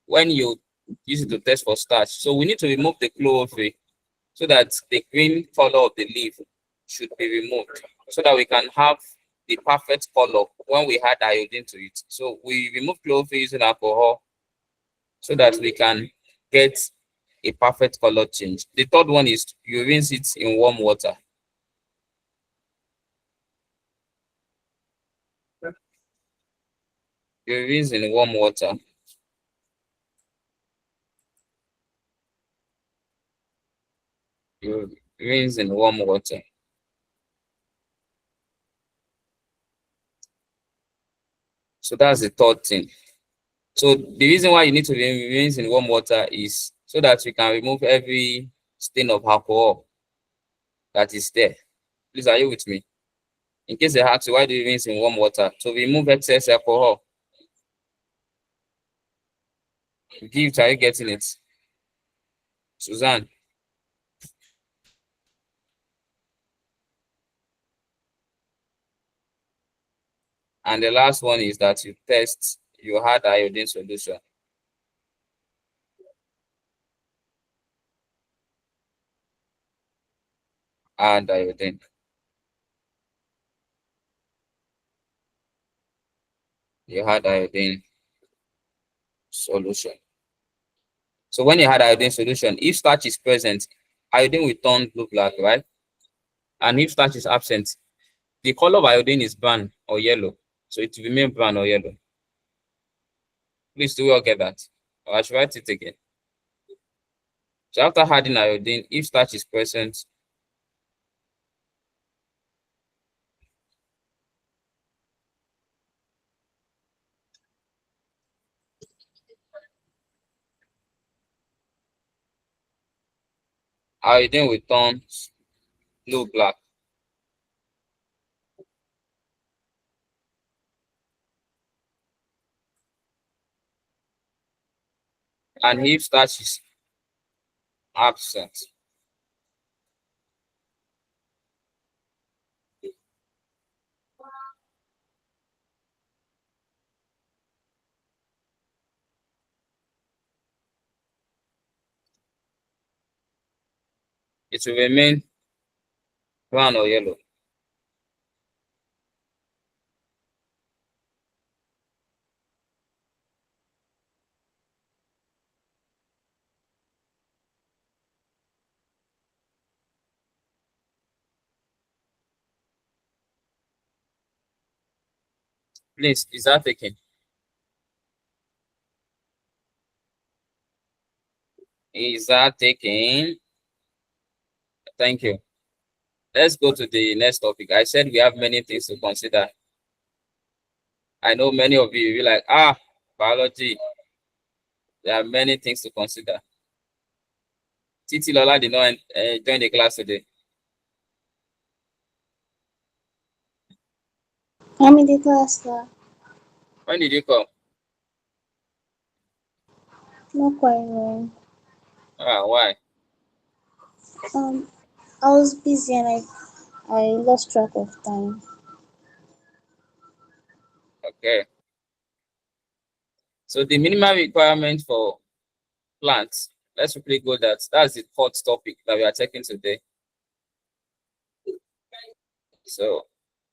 When you use it to test for starch. So we need to remove the chlorophyll so that the green color of the leaf should be removed, so that we can have the perfect color when we add iodine to it. So we remove chlorophyll using alcohol so that we can get a perfect color change. The third one is you rinse it in warm water. You rinse in warm water. You rinse in warm water. So that's the third thing. So the reason why you need to rinse in warm water is so that we can remove every stain of alcohol that is there. Please, are you with me? In case they ask you, why do you rinse in warm water? To remove excess alcohol. Gift, are you getting it? Suzanne. And the last one is that you test your hard iodine solution. Add iodine. You had iodine solution. So when you had iodine solution, if starch is present, iodine will turn blue-black, right? And if starch is absent, the color of iodine is brown or yellow. So it will remain brown or yellow. Please, do we all get that? Or I should write it again. So after adding iodine, if starch is present, iodine will turn blue-black. And if starch is absent, it will remain brown or yellow. Please, is that taken? Is that taken? Thank you. Let's go to the next topic. I said we have many things to consider. I know many of you will be like, biology. There are many things to consider. Titi Lola did not join the class today. I'm in the class, sir. When did you come? Not quite well. Why? I was busy and I lost track of time. Okay. So the minimum requirement for plants, let's quickly go that. That's the fourth topic that we are taking today. So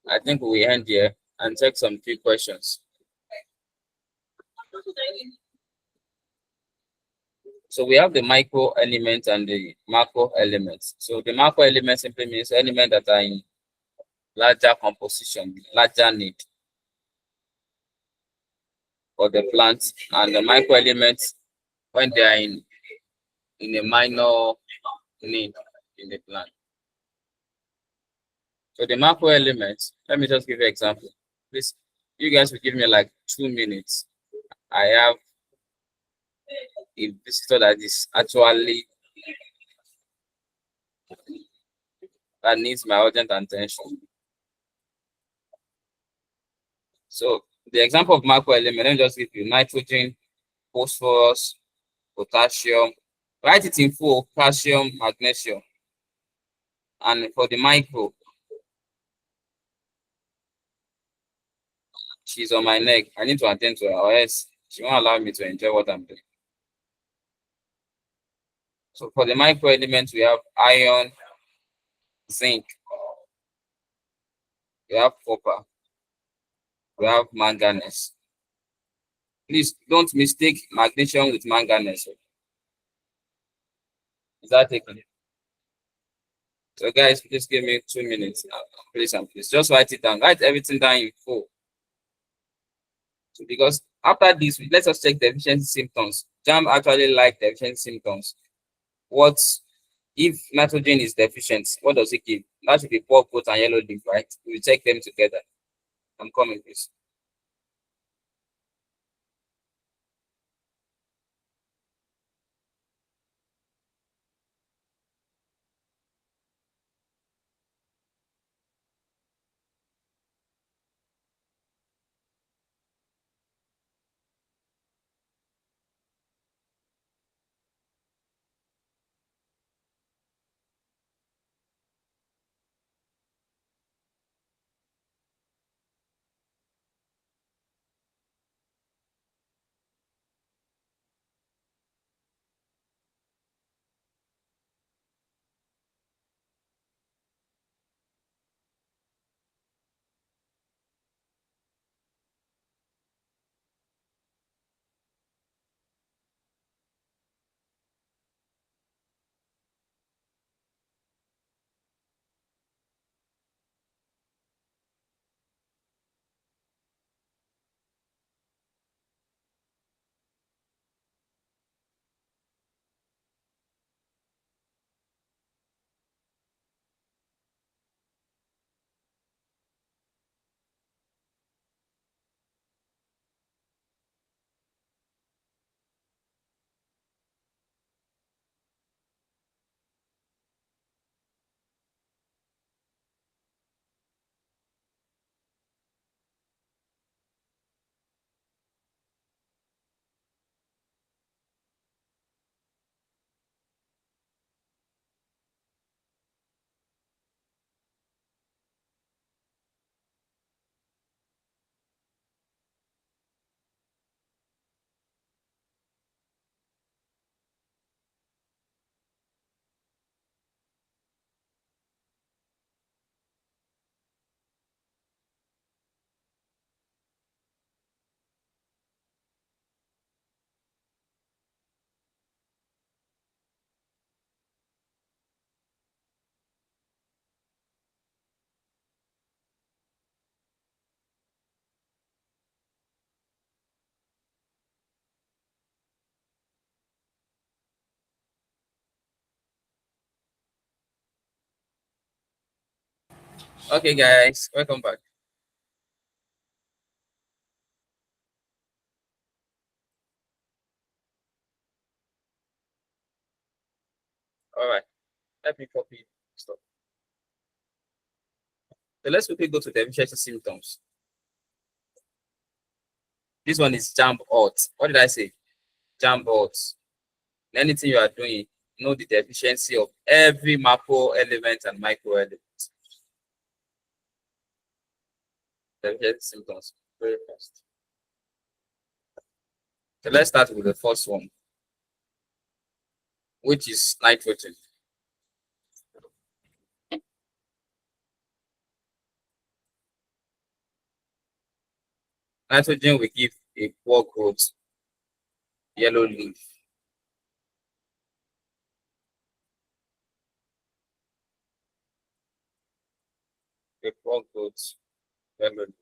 I think we end here and take some few questions. So we have the micro element and the macro elements. So the macro element simply means elements that are in larger composition, larger need. for the plants, and the microelements when they are in a minor need in the plant. So the macro elements, let me just give you an example. Please, you guys will give me like 2 minutes. I have a visitor that is actually that needs my urgent attention. So the example of macro element, let me just give you nitrogen, phosphorus, potassium. Write it in full: calcium, magnesium. And for the micro, she's on my neck. I need to attend to her, or else she won't allow me to enjoy what I'm doing. So for the micro elements, we have iron, zinc, we have copper, we have manganese. Please don't mistake magnesium with manganese. Is that taken? So guys, please give me 2 minutes. Please and please just write it down. Write everything down in full. So because after this, let us check deficiency symptoms. JAMB actually like deficiency symptoms. What if nitrogen is deficient? What does it give? That should be poor growth and yellow leaf, right? We check them together. I'm coming, please. Okay, guys, welcome back. All right, let me copy stuff. So let's quickly go to deficiency symptoms. This one is JAMB out. What did I say? JAMB out. Anything you are doing, know the deficiency of every macro element and micro element. Deficiency symptoms very fast. So let's start with the first one, which is nitrogen. Nitrogen will give a poor growth, yellow leaf. A poor growth, yellow leaf.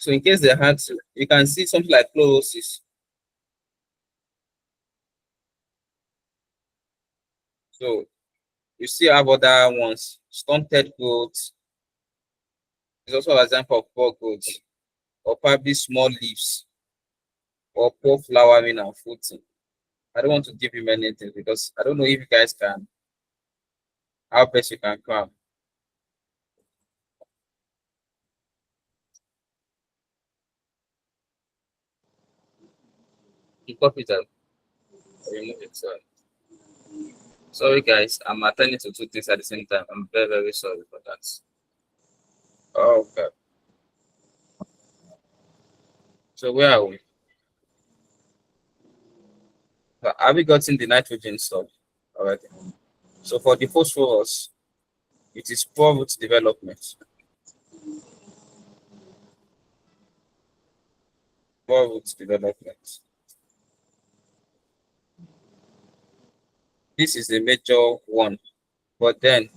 So in case they had to, you can see something like chlorosis. So you still have other ones, stunted growth. It's also an example of poor growth, or probably small leaves, or poor flowering and fruiting. I don't want to give you many things because I don't know if you guys can, how best you can come. You copy that. Remove it. Sorry guys, I'm attending to two things at the same time. I'm very, very sorry for that. Okay. So where are we? Have we gotten the nitrogen stuff? All right. So for the phosphorus, it is poor root development. Poor root development. This is the major one. But then,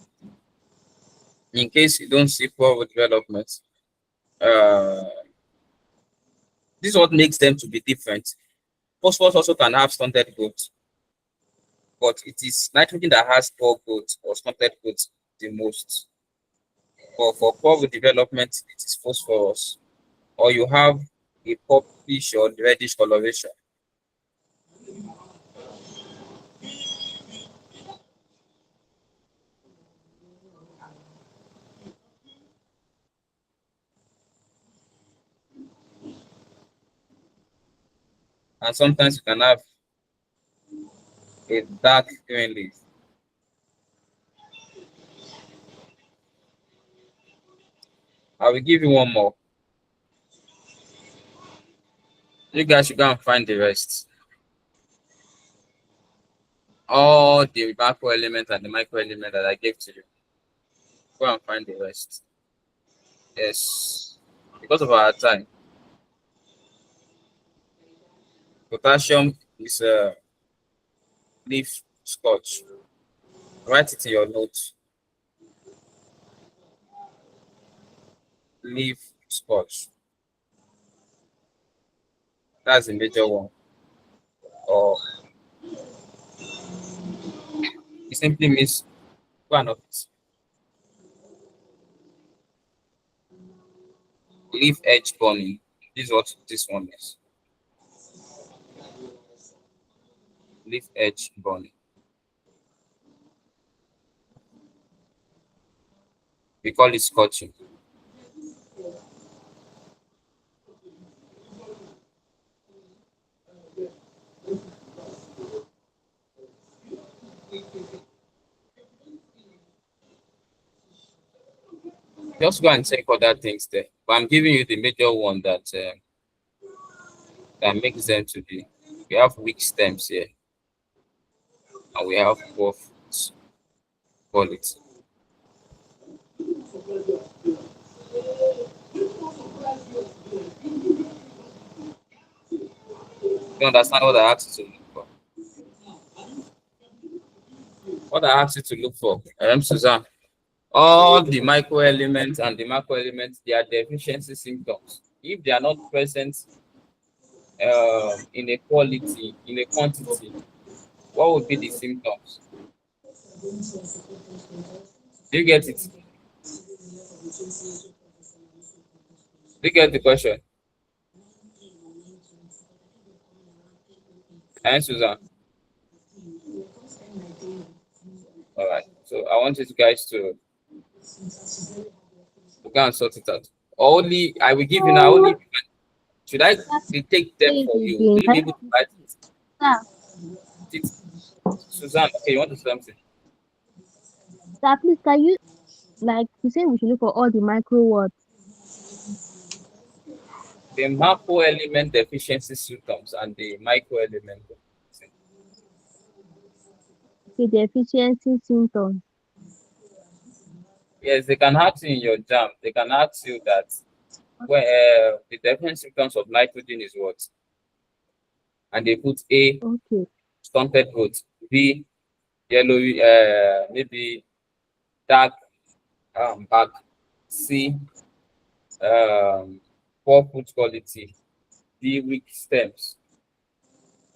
in case you don't see poor root development, this is what makes them to be different. Phosphorus also can have stunted growth, but it is nitrogen that has poor growth or stunted growth the most. But for poor root development, it is phosphorus, or you have a purplish or reddish coloration. And sometimes you can have a dark green leaf. I will give you one more. You guys should go and find the rest. All the macro element and the micro element that I gave to you. Go and find the rest. Yes. Because of our time. Potassium is a leaf scotch. Write it in your notes. Leaf scotch. That's the major one. Or it simply means one of it. Leaf edge burning. This is what this one is. Leaf edge burning. We call it scorching. Just go and check other things there. But I'm giving you the major one that makes them to be. We have weak stems here, and we have poor fruits quality. You understand what I asked you to look for? What I asked you to look for, Suzanne. All the micro elements and the macro elements, they are deficiency symptoms. If they are not present in a quality, in a quantity, what would be the symptoms? Do you get it? Do you get the question? And Suzanne. All right. So I want you guys to go and sort it out. Only I will give you now. Only should I take them for you? Will you be able to write it? Suzanne, okay, you want to say something? Sir, please, can you, like, you say we should look for all the micro words. The macro element deficiency symptoms and the micro element. Okay, deficiency symptoms. Yes, they can ask you in your jam. They can ask you that the deficiency symptoms of nitrogen is what? And they put A, Okay. stunted growth, B, yellowy, maybe dark back, C, poor food quality, D, weak stems.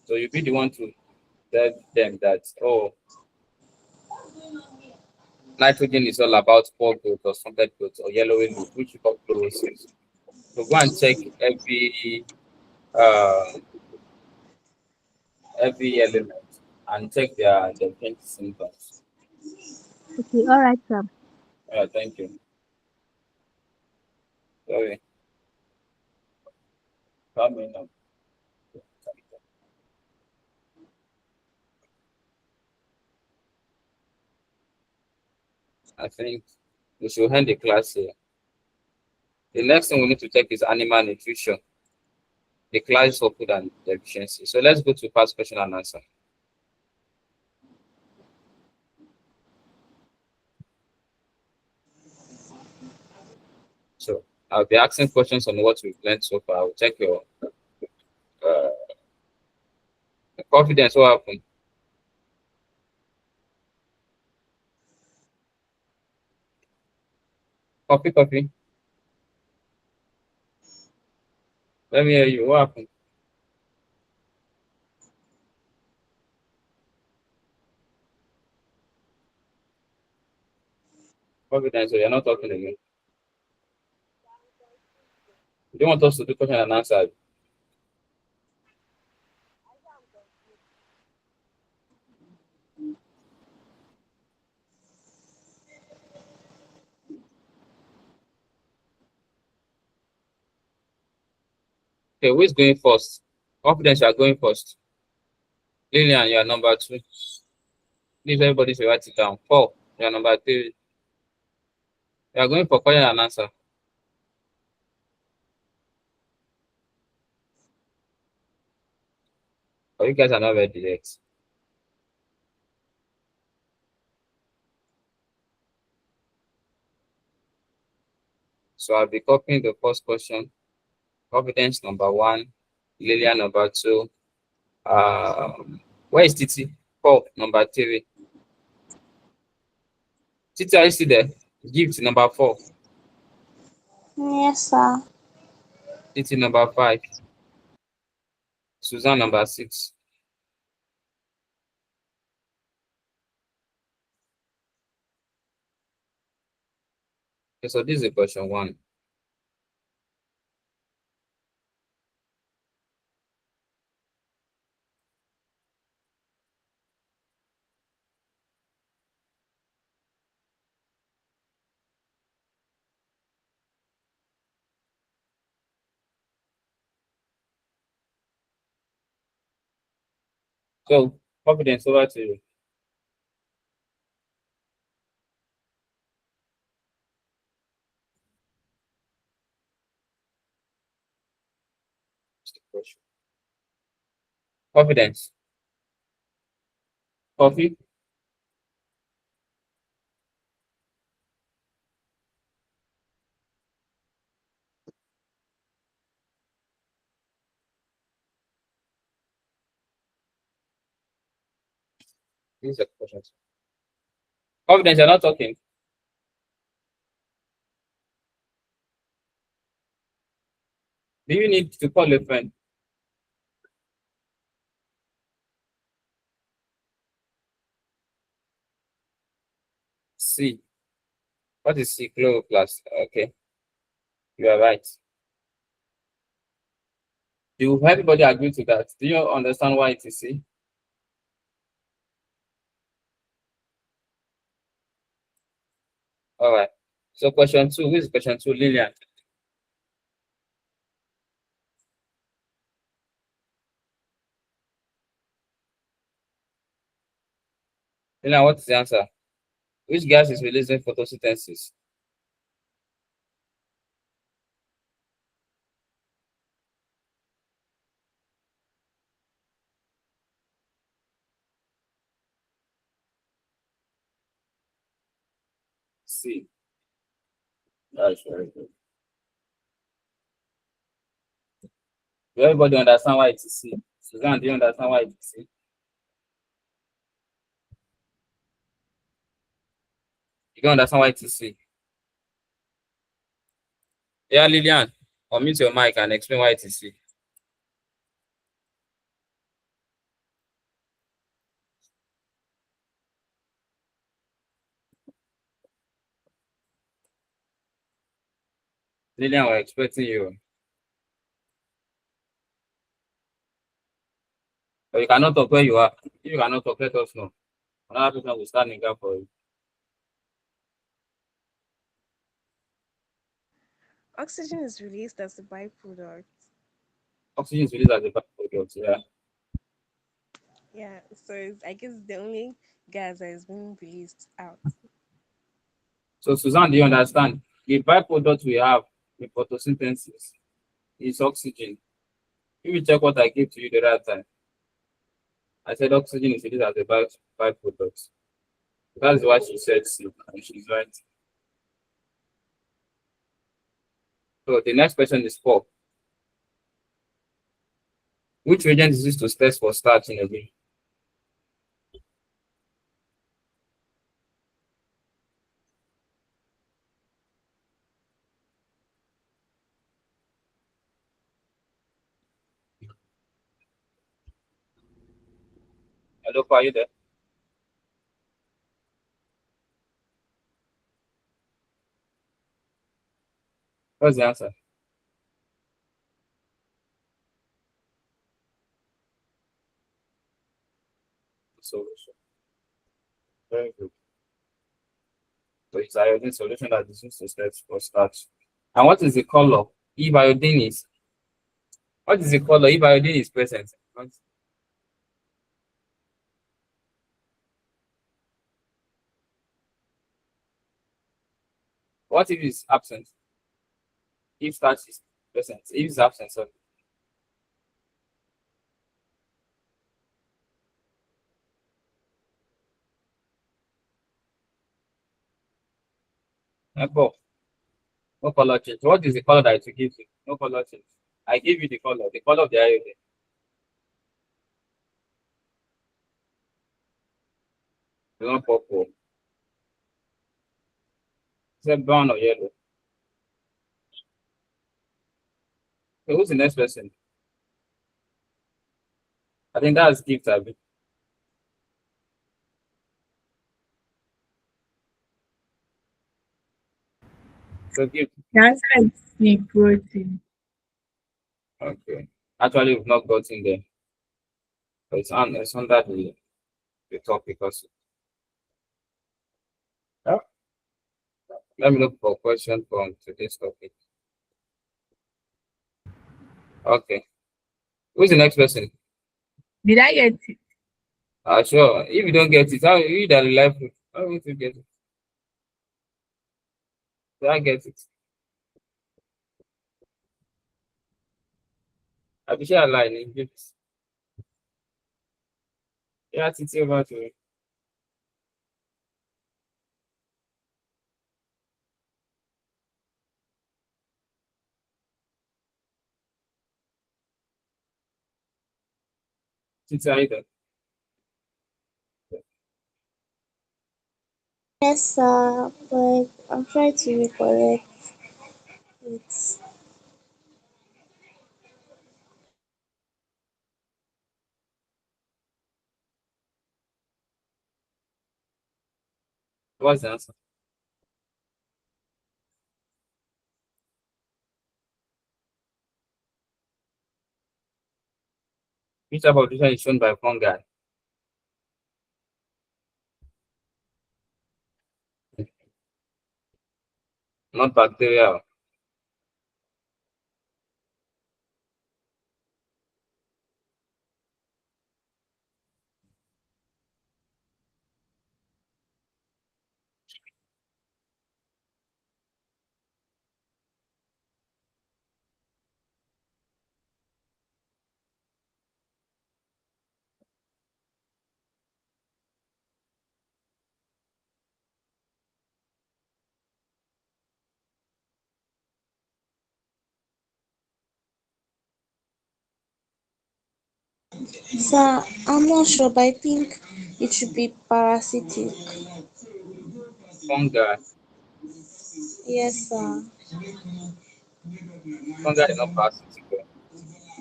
So you'll be the one to tell them that, oh, nitrogen is all about poor growth or stunted growth or yellowing leaf, which you call chlorosis. So go and check uh, every element and check their pain symptoms. Okay, all right, sir. Thank you. Sorry. Coming up. I think we should end the class here. The next thing we need to check is animal nutrition, the class for food and deficiency. So let's go to past question and answer. So I'll be asking questions on what we've learned so far. I will check your confidence. What happened? Coffee, coffee. Let me hear you. What happened? Confidence. So you're not talking again. You don't want us to do question and answer. Okay, who is going first? Confidence, you are going first. Lillian, you are number 2. Please, everybody should write it down. Paul, you are number 3. You are going for question and answer. Or you guys are not ready yet. So I'll be copying the first question. Confidence number 1. Lillian number 2. Where is Titi? Paul number 3. Titi, are you still there? Gift number 4. Yes, sir. Titi number 5. Susan number 6. Okay, so this is question 1. So confidence, over to you. Confidence. Coffee. This is a question. Confidence, you're not talking. Do you need to call a friend? C. What is C? Chloroplast. Okay, you are right. Do everybody agree to that? Do you understand why it is C? All right. So question 2. Who is question 2? Lillian. Lillian, what is the answer? Which gas is releasing photosynthesis? C. That's very good. Do everybody understand why it is C? Suzanne, do you understand why it is C? You don't understand why it is C? Yeah, Lillian. Unmute your mic and explain why it is C. Lillian, we're expecting you. But you cannot talk where you are. If you cannot talk, let us know. Another person will stand in gap for you. Oxygen is released as a byproduct. Oxygen is released as a byproduct, yeah. Yeah, so I guess the only gas that is being released out. So, Suzanne, do you understand? The byproduct we have in photosynthesis is oxygen. If you check what I gave to you the other time, I said oxygen is released as a byproduct. That's why she said C, and she's right. So the next question is 4. Which reagent is used to test for starch in a milk? Hello, are you there? What's the answer? Solution. Very good. So it's iodine solution that is used to test for starch. And what is the color if iodine is? What is the color if iodine is present? What if it's absent? If starch is present, if it's absent, sorry. Apple. No color change. What is the color that it gives you? No color change. I give you the color of the iodine. It's not purple. Is it brown or yellow? So who's the next person? I think that's gift, Abby. So gift. The answer is C, protein. Okay. Actually, we've not gotten there. But it's under the topic also. Yeah. Let me look for a question from today's topic. Okay. Who's the next person? Did I get it? Sure. If you don't get it, how you that life? How will you get it? Did I get it? I be share a line in gifts. Yeah, it's over to you. It's either. Yes, sir, but I'm trying to recollect it. What's the answer? Which type of nutrition is shown by fungi? Not bacteria. Sir, I'm not sure, but I think it should be parasitic. Fungi. Yes, sir. Fungi are not parasitic.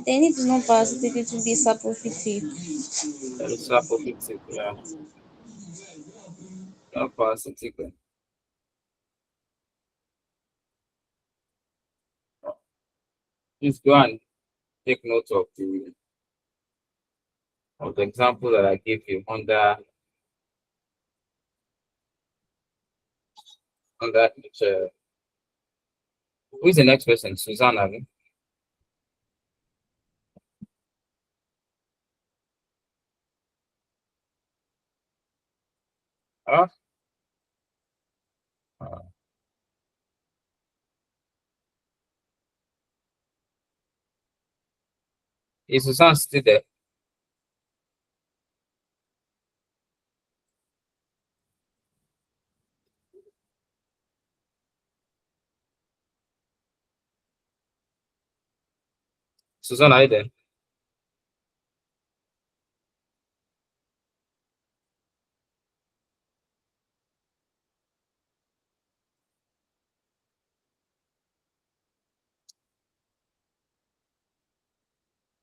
Then it is not parasitic, it will be saprophytic. It's apophytic, yeah. Not parasitic. Please go and take note of the example that I gave you under each. Who is the next person? Susanna. Abi? Huh? Uh, is Susan still there? Susan, are you there?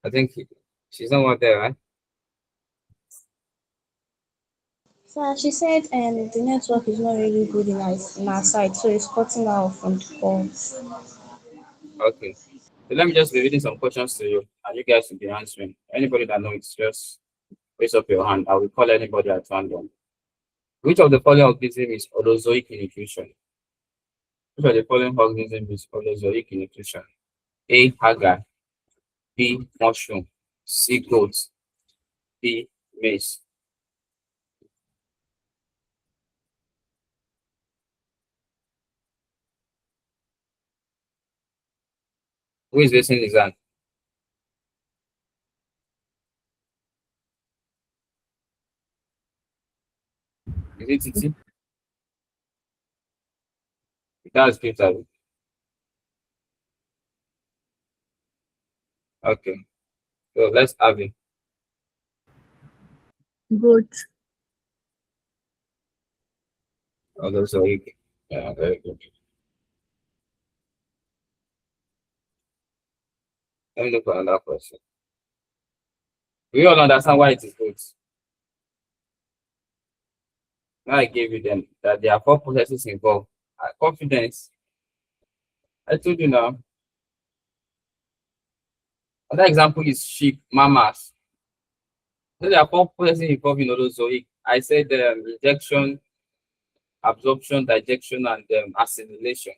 I think she's not there, right? So she said the network is not really good in our side, so it's cutting out from the calls. Okay. So let me just be reading some questions to you, and you guys will be answering. Anybody that knows, just raise up your hand. I will call anybody at random. Which of the following organism is holozoic in nutrition? Which of the following organism is holozoic in nutrition? A. Agar. B. Mushroom. C. Goat. D. Maize. Who is raising his hand? Is it Titi? That's Peter. Okay. So let's have it. Goat. Holozoic. Yeah, very good. Let me look for another question. We all understand why it is good. Now I gave you them that there are four processes involved. Confidence. I told you now. Another example is sheep, mammals. So there are four processes involved in holozoic. I said injection, absorption, digestion, and assimilation.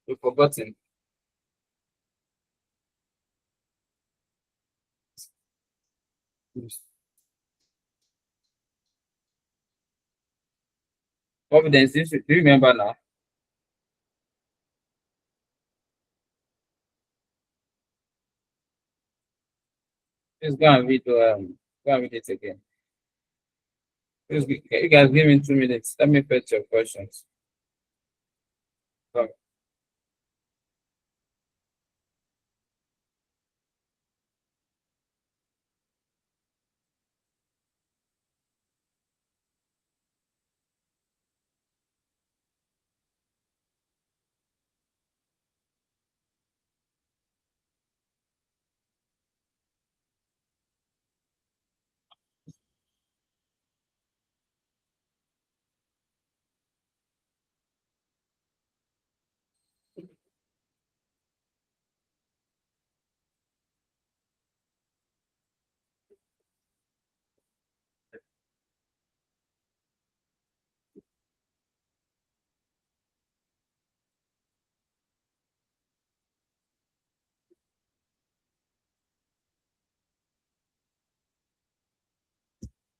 You've forgotten. Confidence. Do you remember now? Just go and read it again. You guys give me 2 minutes. Let me fetch your questions. Come.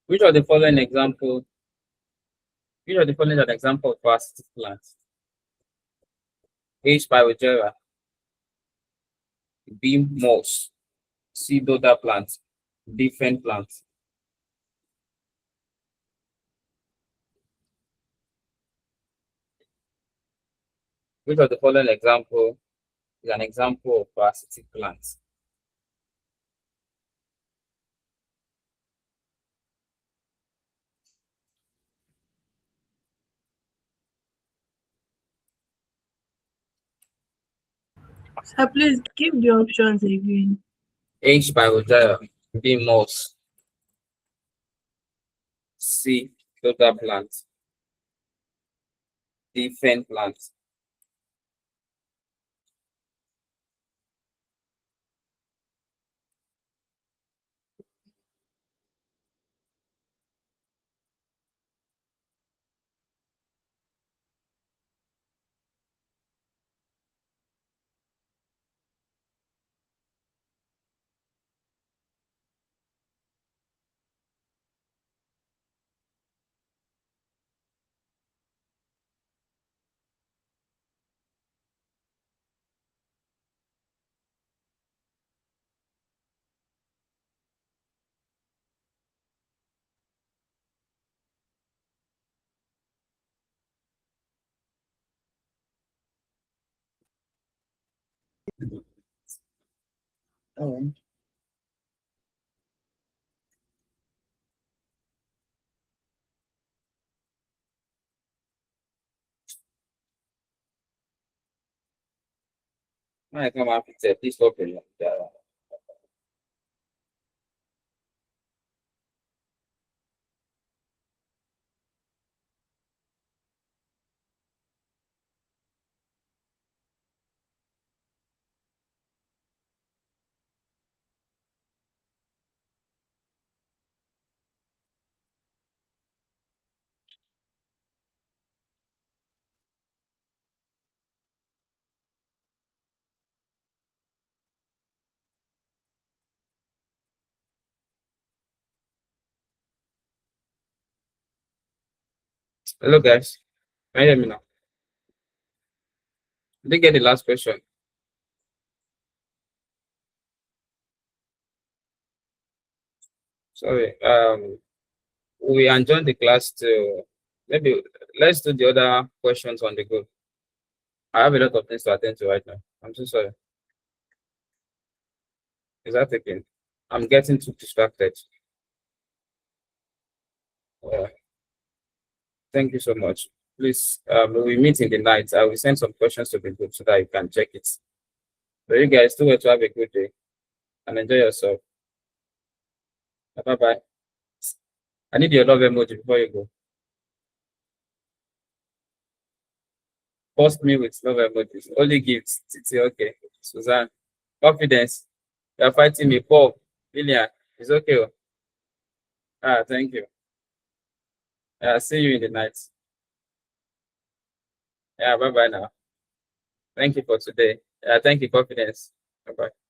Which of the following example? Which of the following is an example of parasitic plants? A. Spirogera. B. Moss. C. Doda plant. D. Fen plant. Which of the following example is an example of parasitic plants? So please give the options again. H. pyrogia, B. moss, C. clover plant, D. fen plant. Oh. When I come up, please open it. Hello, guys. Can you hear me now? Did you get the last question? Sorry. We adjourn the class to maybe let's do the other questions on the go. I have a lot of things to attend to right now. I'm so sorry. Is that okay? I'm getting too distracted. Uh, thank you so much. Please, we meet in the night. I will send some questions to the group so that you can check it. But you guys do well to have a good day and enjoy yourself. Bye bye. I need your love emoji before you go. Post me with love emojis. Only gifts. It's okay. Suzanne, confidence. You're fighting me. Paul, Lillian, it's okay. Thank you. See you in the night. Bye bye now. Thank you for today. Thank you, confidence. Bye bye.